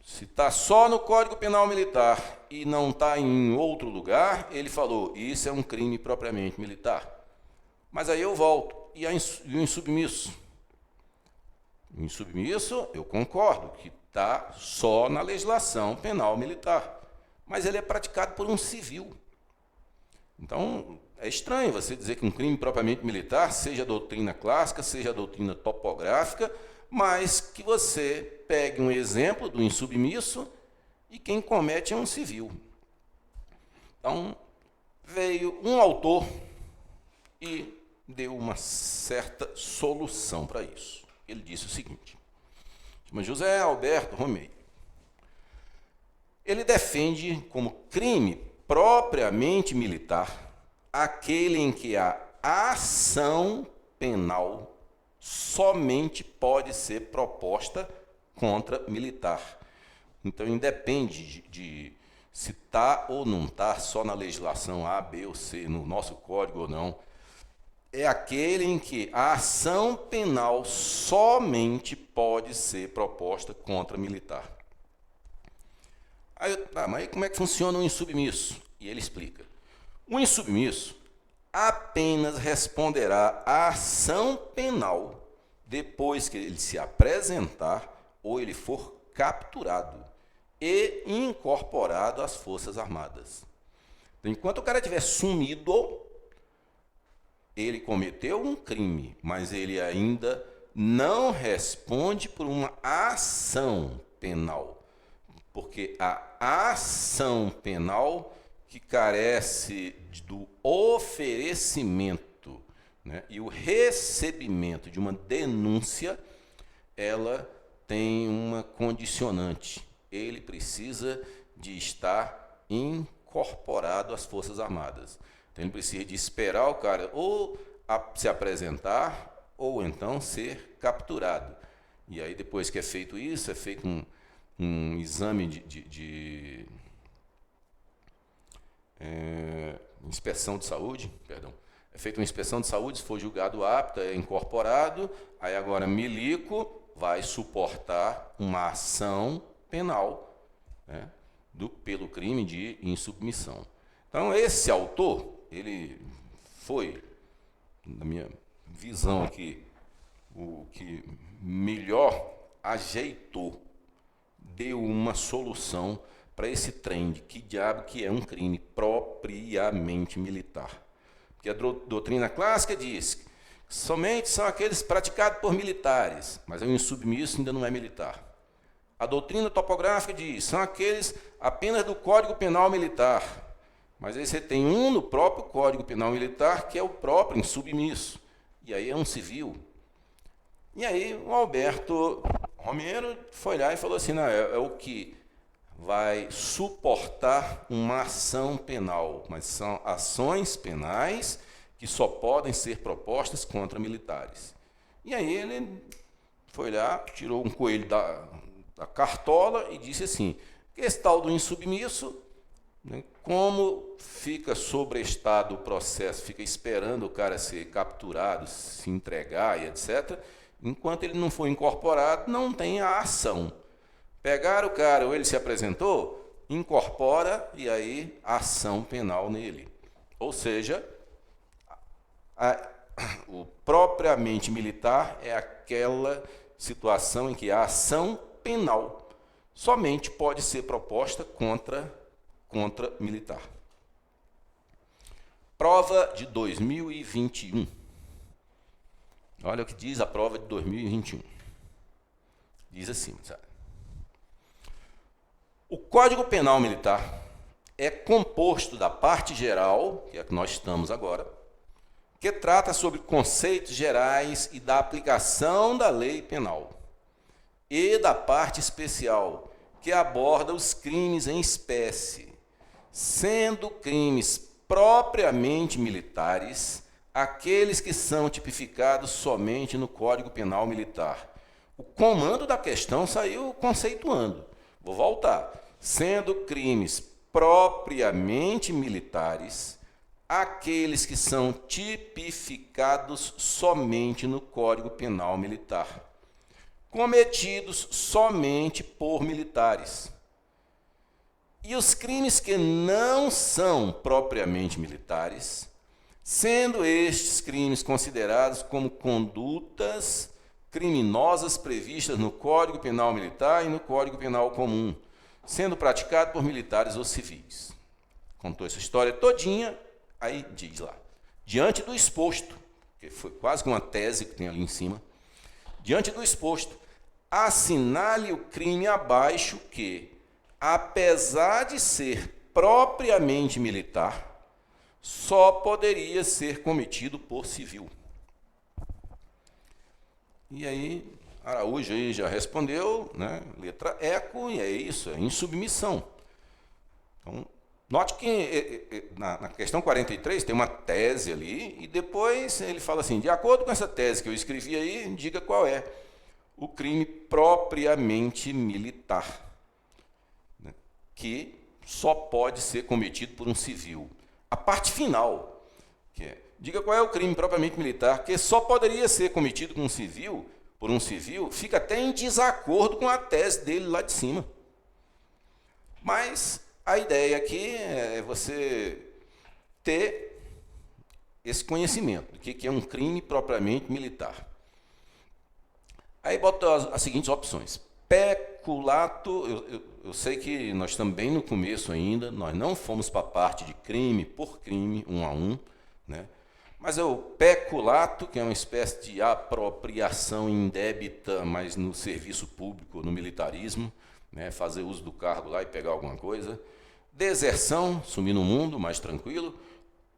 se está só no Código Penal Militar e não está em outro lugar, ele falou, isso é um crime propriamente militar. Mas aí eu volto, e o insubmisso? O insubmisso, eu concordo, que está só na legislação penal militar, mas ele é praticado por um civil. Então, é estranho você dizer que um crime propriamente militar, seja a doutrina clássica, seja a doutrina topográfica, mas que você pegue um exemplo do insubmisso e quem comete é um civil. Então, veio um autor e deu uma certa solução para isso. Ele disse o seguinte, chama José Alberto Romei. Ele defende como crime propriamente militar aquele em que a ação penal somente pode ser proposta contra militar. Então, independe de se está ou não está só na legislação A, B ou C, no nosso código ou não, é aquele em que a ação penal somente pode ser proposta contra militar. Aí, mas como é que funciona o insubmisso? E ele explica. O insubmisso apenas responderá à ação penal depois que ele se apresentar ou ele for capturado e incorporado às Forças Armadas. Então, enquanto o cara estiver sumido, ele cometeu um crime, mas ele ainda não responde por uma ação penal. Porque a ação penal que carece do oferecimento, né, e o recebimento de uma denúncia, ela tem uma condicionante. Ele precisa de estar incorporado às Forças Armadas. Então, ele precisa de esperar o cara ou se apresentar ou então ser capturado. E aí, depois que é feito isso, é feito um exame de inspeção de saúde, perdão. É feita uma inspeção de saúde, se for julgado apto, é incorporado, aí agora milico vai suportar uma ação penal, né, pelo crime de insubmissão. Então, esse autor, ele foi, na minha visão aqui, o que melhor ajeitou, deu uma solução para esse trem de que diabo que é um crime propriamente militar. Porque a doutrina clássica diz que somente são aqueles praticados por militares, mas o insubmisso ainda não é militar. A doutrina topográfica diz, são aqueles apenas do Código Penal Militar, mas aí você tem um no próprio Código Penal Militar, que é o próprio insubmisso, e aí é um civil. E aí o Alberto Romero foi lá e falou assim, não, é o que vai suportar uma ação penal, mas são ações penais que só podem ser propostas contra militares. E aí ele foi lá, tirou um coelho da cartola e disse assim, esse tal do insubmisso né? Como fica sobrestado o processo, fica esperando o cara ser capturado, se entregar e etc., enquanto ele não for incorporado, não tem a ação. Pegaram o cara ou ele se apresentou, incorpora e aí ação penal nele. Ou seja, o propriamente militar é aquela situação em que a ação penal somente pode ser proposta contra militar. Prova de 2021. Olha o que diz a prova de 2021. Diz assim, sabe? O Código Penal Militar é composto da parte geral, que é a que nós estamos agora, que trata sobre conceitos gerais e da aplicação da lei penal, e da parte especial, que aborda os crimes em espécie, sendo crimes propriamente militares aqueles que são tipificados somente no Código Penal Militar. O comando da questão saiu conceituando. Vou voltar. Sendo crimes propriamente militares aqueles que são tipificados somente no Código Penal Militar, cometidos somente por militares. E os crimes que não são propriamente militares, sendo estes crimes considerados como condutas criminosas previstas no Código Penal Militar e no Código Penal Comum, sendo praticado por militares ou civis. Contou essa história todinha, aí diz lá, diante do exposto, que foi quase que uma tese que tem ali em cima, diante do exposto, assinale o crime abaixo que, apesar de ser propriamente militar, só poderia ser cometido por civil. E aí, Araújo aí já respondeu, né? Letra eco, e é isso, é insubmissão. Então, note que na questão 43 tem uma tese ali, e depois ele fala assim, de acordo com essa tese que eu escrevi aí, diga qual é o crime propriamente militar, né? Que só pode ser cometido por um civil. A parte final, que é, diga qual é o crime propriamente militar, que só poderia ser cometido por um civil, fica até em desacordo com a tese dele lá de cima. Mas a ideia aqui é você ter esse conhecimento do que é um crime propriamente militar. Aí bota as seguintes opções. Peculato, eu sei que nós estamos bem no começo ainda, nós não fomos para a parte de crime por crime, um a um, né? Mas é o peculato, que é uma espécie de apropriação indébita, mas no serviço público, no militarismo, né? Fazer uso do cargo lá e pegar alguma coisa. Deserção, sumir no mundo, mais tranquilo.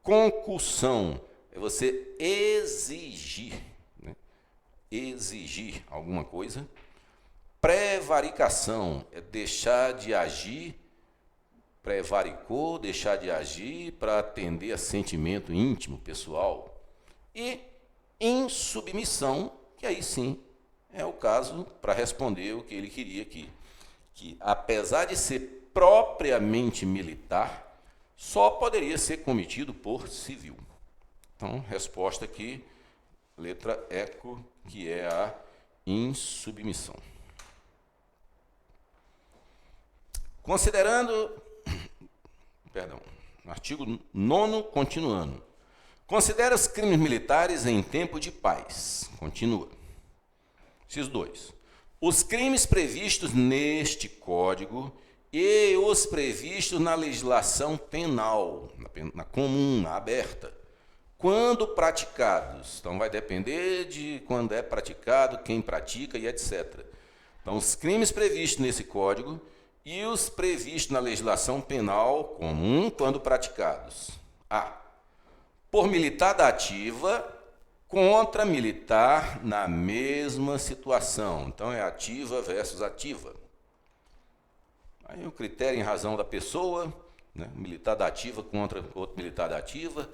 Concussão, é você exigir, né? Exigir alguma coisa. Prevaricação é deixar de agir, prevaricou, deixar de agir para atender a sentimento íntimo, pessoal. E insubmissão, que aí sim é o caso para responder o que ele queria aqui, que apesar de ser propriamente militar, só poderia ser cometido por civil. Então, resposta aqui, letra eco, que é a insubmissão. Considerando, artigo 9º, continuando. Considera os crimes militares em tempo de paz. Continua. Inciso 2. Os crimes previstos neste Código e os previstos na legislação penal, na comum, na aberta, quando praticados. Então, vai depender de quando é praticado, quem pratica e etc. Então, os crimes previstos nesse Código e os previstos na legislação penal comum quando praticados. A. Por militar da ativa contra militar na mesma situação. Então, é ativa versus ativa. Aí o critério em razão da pessoa, né? Militar da ativa contra outro militar da ativa.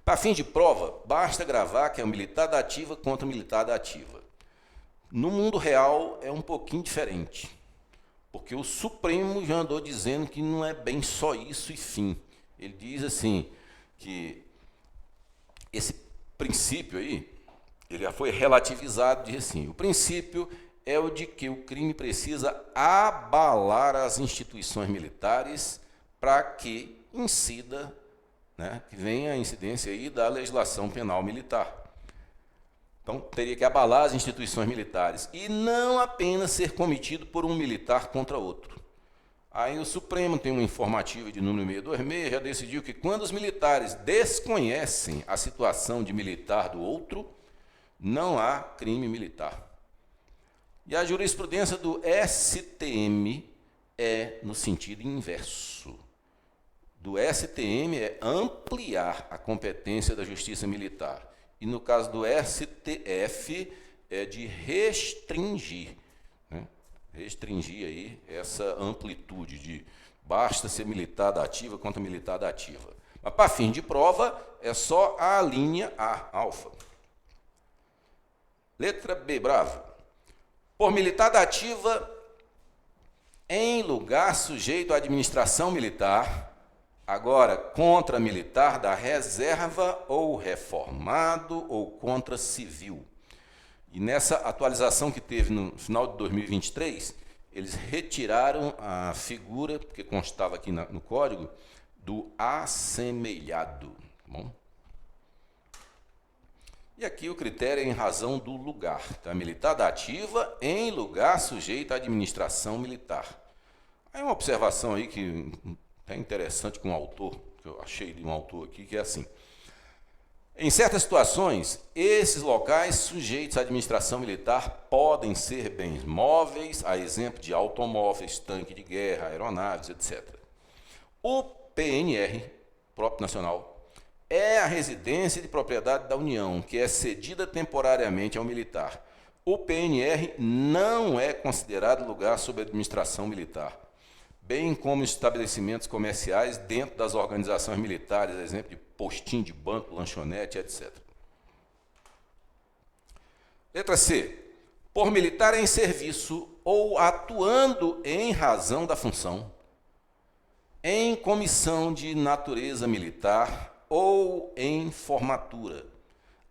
Para fim de prova, basta gravar que é o militar da ativa contra o militar da ativa. No mundo real é um pouquinho diferente. Porque o Supremo já andou dizendo que não é bem só isso e fim. Ele diz assim, que esse princípio aí, ele já foi relativizado, diz assim, o princípio é o de que o crime precisa abalar as instituições militares para que incida, né, que venha a incidência aí da legislação penal militar. Então, teria que abalar as instituições militares e não apenas ser cometido por um militar contra outro. Aí o Supremo tem uma informativa de número 626, já decidiu que quando os militares desconhecem a situação de militar do outro, não há crime militar. E a jurisprudência do STM é no sentido inverso. Do STM é ampliar a competência da justiça militar. E no caso do STF é de restringir, né? Restringir aí essa amplitude de basta ser militar da ativa contra militar da ativa. Mas para fim de prova é só a linha A, alfa. Letra B, bravo. Por militar da ativa em lugar sujeito à administração militar, agora, contra militar da reserva ou reformado ou contra civil. E nessa atualização que teve no final de 2023, eles retiraram a figura, que constava aqui no código, do assemelhado. Tá bom? E aqui o critério é em razão do lugar. Tá? Militar da ativa em lugar sujeito à administração militar. Aí uma observação aí que é interessante com o autor, que eu achei de um autor aqui, que é assim. Em certas situações, esses locais sujeitos à administração militar podem ser bens móveis, a exemplo de automóveis, tanque de guerra, aeronaves, etc. O PNR, próprio nacional, é a residência de propriedade da União, que é cedida temporariamente ao militar. O PNR não é considerado lugar sob administração militar, bem como estabelecimentos comerciais dentro das organizações militares, exemplo de postinho de banco, lanchonete, etc. Letra C. Por militar em serviço ou atuando em razão da função, em comissão de natureza militar ou em formatura,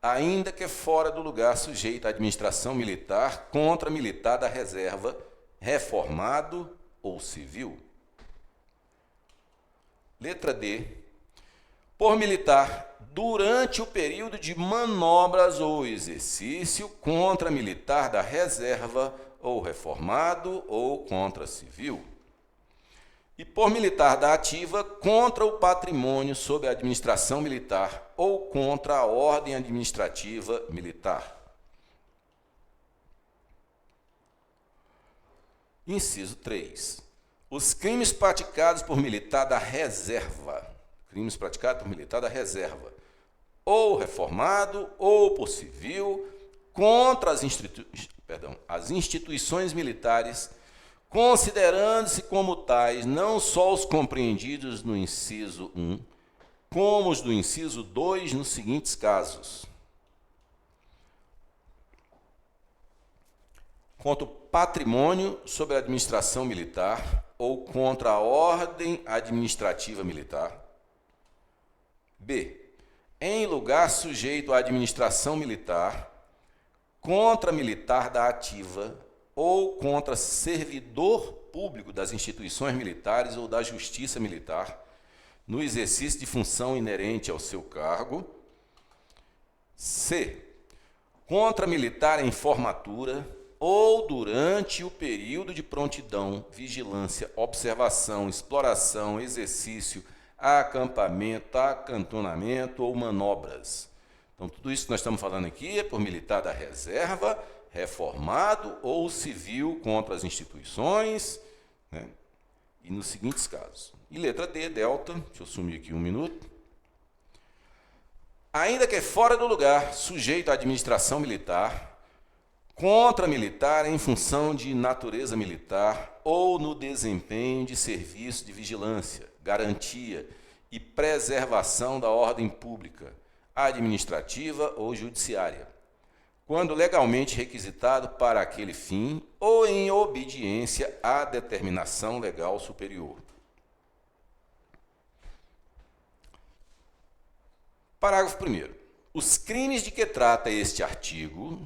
ainda que fora do lugar sujeito à administração militar contra militar da reserva, reformado ou civil. Letra D. Por militar durante o período de manobras ou exercício contra militar da reserva ou reformado ou contra civil. E por militar da ativa contra o patrimônio sob a administração militar ou contra a ordem administrativa militar. Inciso 3. Os crimes praticados por militar da reserva, ou reformado ou por civil, contra as instituições militares, considerando-se como tais não só os compreendidos no inciso 1, como os do inciso 2 nos seguintes casos. Contra o patrimônio sob a administração militar ou contra a ordem administrativa militar. B. Em lugar sujeito à administração militar, contra militar da ativa ou contra servidor público das instituições militares ou da justiça militar, no exercício de função inerente ao seu cargo. C. Contra militar em formatura ou durante o período de prontidão, vigilância, observação, exploração, exercício, acampamento, acantonamento ou manobras. Então, tudo isso que nós estamos falando aqui é por militar da reserva, reformado ou civil contra as instituições, né? E nos seguintes casos. E letra D, delta, deixa eu sumir aqui um minuto. Ainda que fora do lugar, sujeito à administração militar, contra militar em função de natureza militar ou no desempenho de serviço de vigilância, garantia e preservação da ordem pública, administrativa ou judiciária, quando legalmente requisitado para aquele fim ou em obediência à determinação legal superior. Parágrafo 1º. Os crimes de que trata este artigo,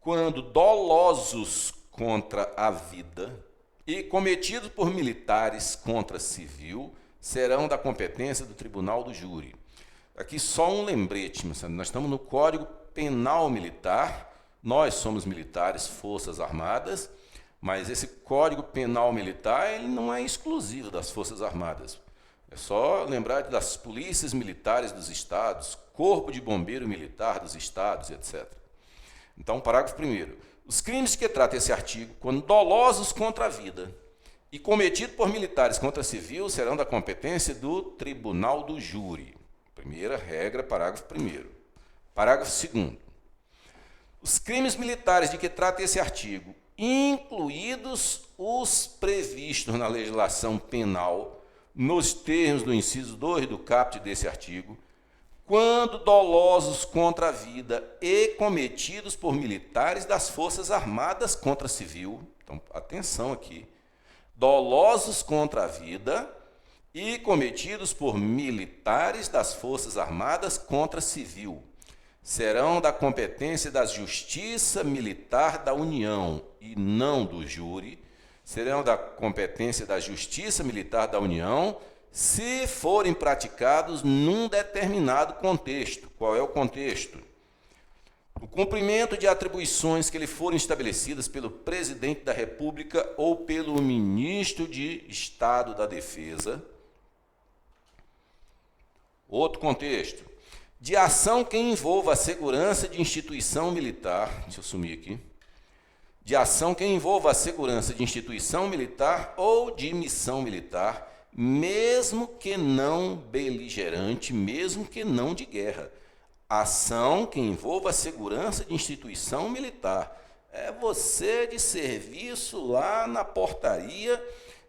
quando dolosos contra a vida e cometidos por militares contra civil, serão da competência do tribunal do júri. Aqui só um lembrete, nós estamos no Código Penal Militar, nós somos militares, Forças Armadas, mas esse Código Penal Militar ele não é exclusivo das Forças Armadas. É só lembrar das polícias militares dos estados, Corpo de Bombeiro Militar dos estados, etc. Então, parágrafo 1º. Os crimes que trata esse artigo, quando dolosos contra a vida e cometidos por militares contra civil, serão da competência do tribunal do júri. Primeira regra, parágrafo 1º. Parágrafo 2º. Os crimes militares de que trata esse artigo, incluídos os previstos na legislação penal, nos termos do inciso 2 do caput desse artigo, quando dolosos contra a vida e cometidos por militares das Forças Armadas contra civil, então atenção aqui, dolosos contra a vida e cometidos por militares das Forças Armadas contra civil, serão da competência da Justiça Militar da União e não do júri, serão da competência da Justiça Militar da União, se forem praticados num determinado contexto. Qual é o contexto? O cumprimento de atribuições que lhe forem estabelecidas pelo Presidente da República ou pelo Ministro de Estado da Defesa. Outro contexto. De ação que envolva a segurança de instituição militar. Deixa eu sumir aqui. De ação que envolva a segurança de instituição militar ou de missão militar, mesmo que não beligerante, mesmo que não de guerra. Ação que envolva a segurança de instituição militar. É você de serviço lá na portaria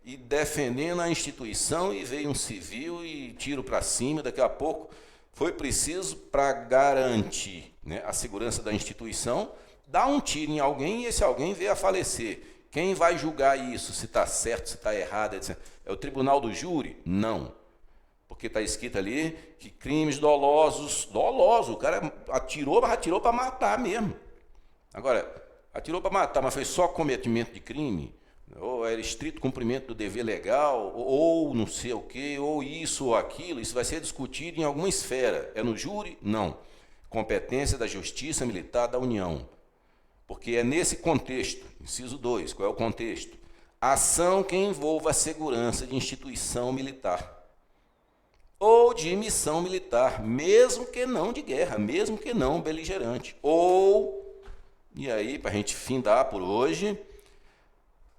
e defendendo a instituição e veio um civil e tiro para cima, daqui a pouco foi preciso para garantir, né, a segurança da instituição, dá um tiro em alguém e esse alguém veio a falecer. Quem vai julgar isso, se está certo, se está errado, etc. É o tribunal do júri? Não. Porque está escrito ali que crimes dolosos, o cara atirou, mas atirou para matar mesmo. Agora, atirou para matar, mas foi só cometimento de crime? Ou era estrito cumprimento do dever legal, ou não sei o quê, ou isso ou aquilo, isso vai ser discutido em alguma esfera. É no júri? Não. Competência da Justiça Militar da União. Porque é nesse contexto, inciso 2, qual é o contexto? Ação que envolva a segurança de instituição militar ou de missão militar, mesmo que não de guerra, mesmo que não beligerante. Ou, e aí, para a gente findar por hoje,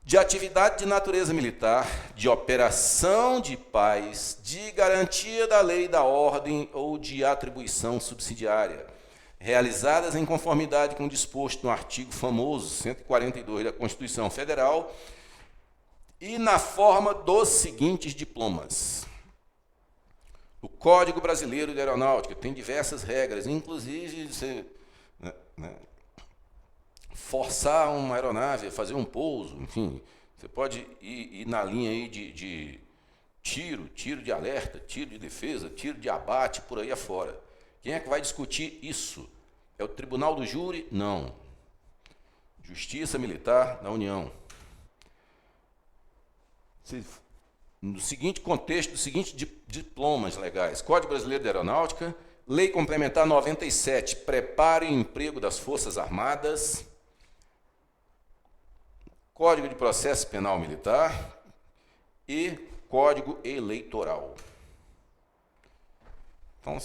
de atividade de natureza militar, de operação de paz, de garantia da lei e da ordem ou de atribuição subsidiária, realizadas em conformidade com o disposto no artigo famoso 142 da Constituição Federal e na forma dos seguintes diplomas. O Código Brasileiro de Aeronáutica tem diversas regras, inclusive você forçar uma aeronave a fazer um pouso, enfim, você pode ir na linha aí de tiro de alerta, tiro de defesa, tiro de abate, por aí afora. Quem é que vai discutir isso? É o Tribunal do Júri? Não. Justiça Militar da União. No seguinte contexto, dos seguintes diplomas legais: Código Brasileiro de Aeronáutica, Lei Complementar 97, Preparo e Emprego das Forças Armadas, Código de Processo Penal Militar e Código Eleitoral. Então,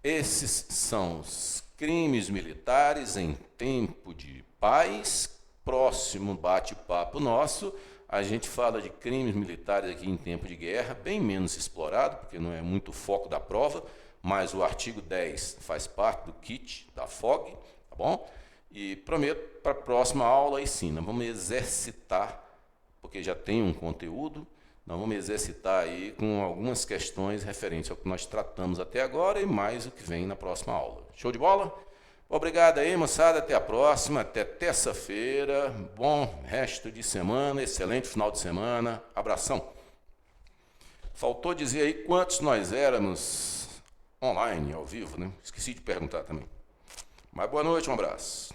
esses são os crimes militares em tempo de paz. Próximo bate-papo nosso, a gente fala de crimes militares aqui em tempo de guerra, bem menos explorado, porque não é muito o foco da prova, mas o artigo 10 faz parte do kit da FOG, tá bom? E prometo para a próxima aula, aí sim, nós vamos exercitar, porque já tem um conteúdo, nós vamos exercitar aí com algumas questões referentes ao que nós tratamos até agora e mais o que vem na próxima aula. Show de bola? Obrigado aí, moçada. Até a próxima. Até terça-feira. Bom resto de semana. Excelente final de semana. Abração. Faltou dizer aí quantos nós éramos online, ao vivo, né? Esqueci de perguntar também. Mas boa noite, um abraço.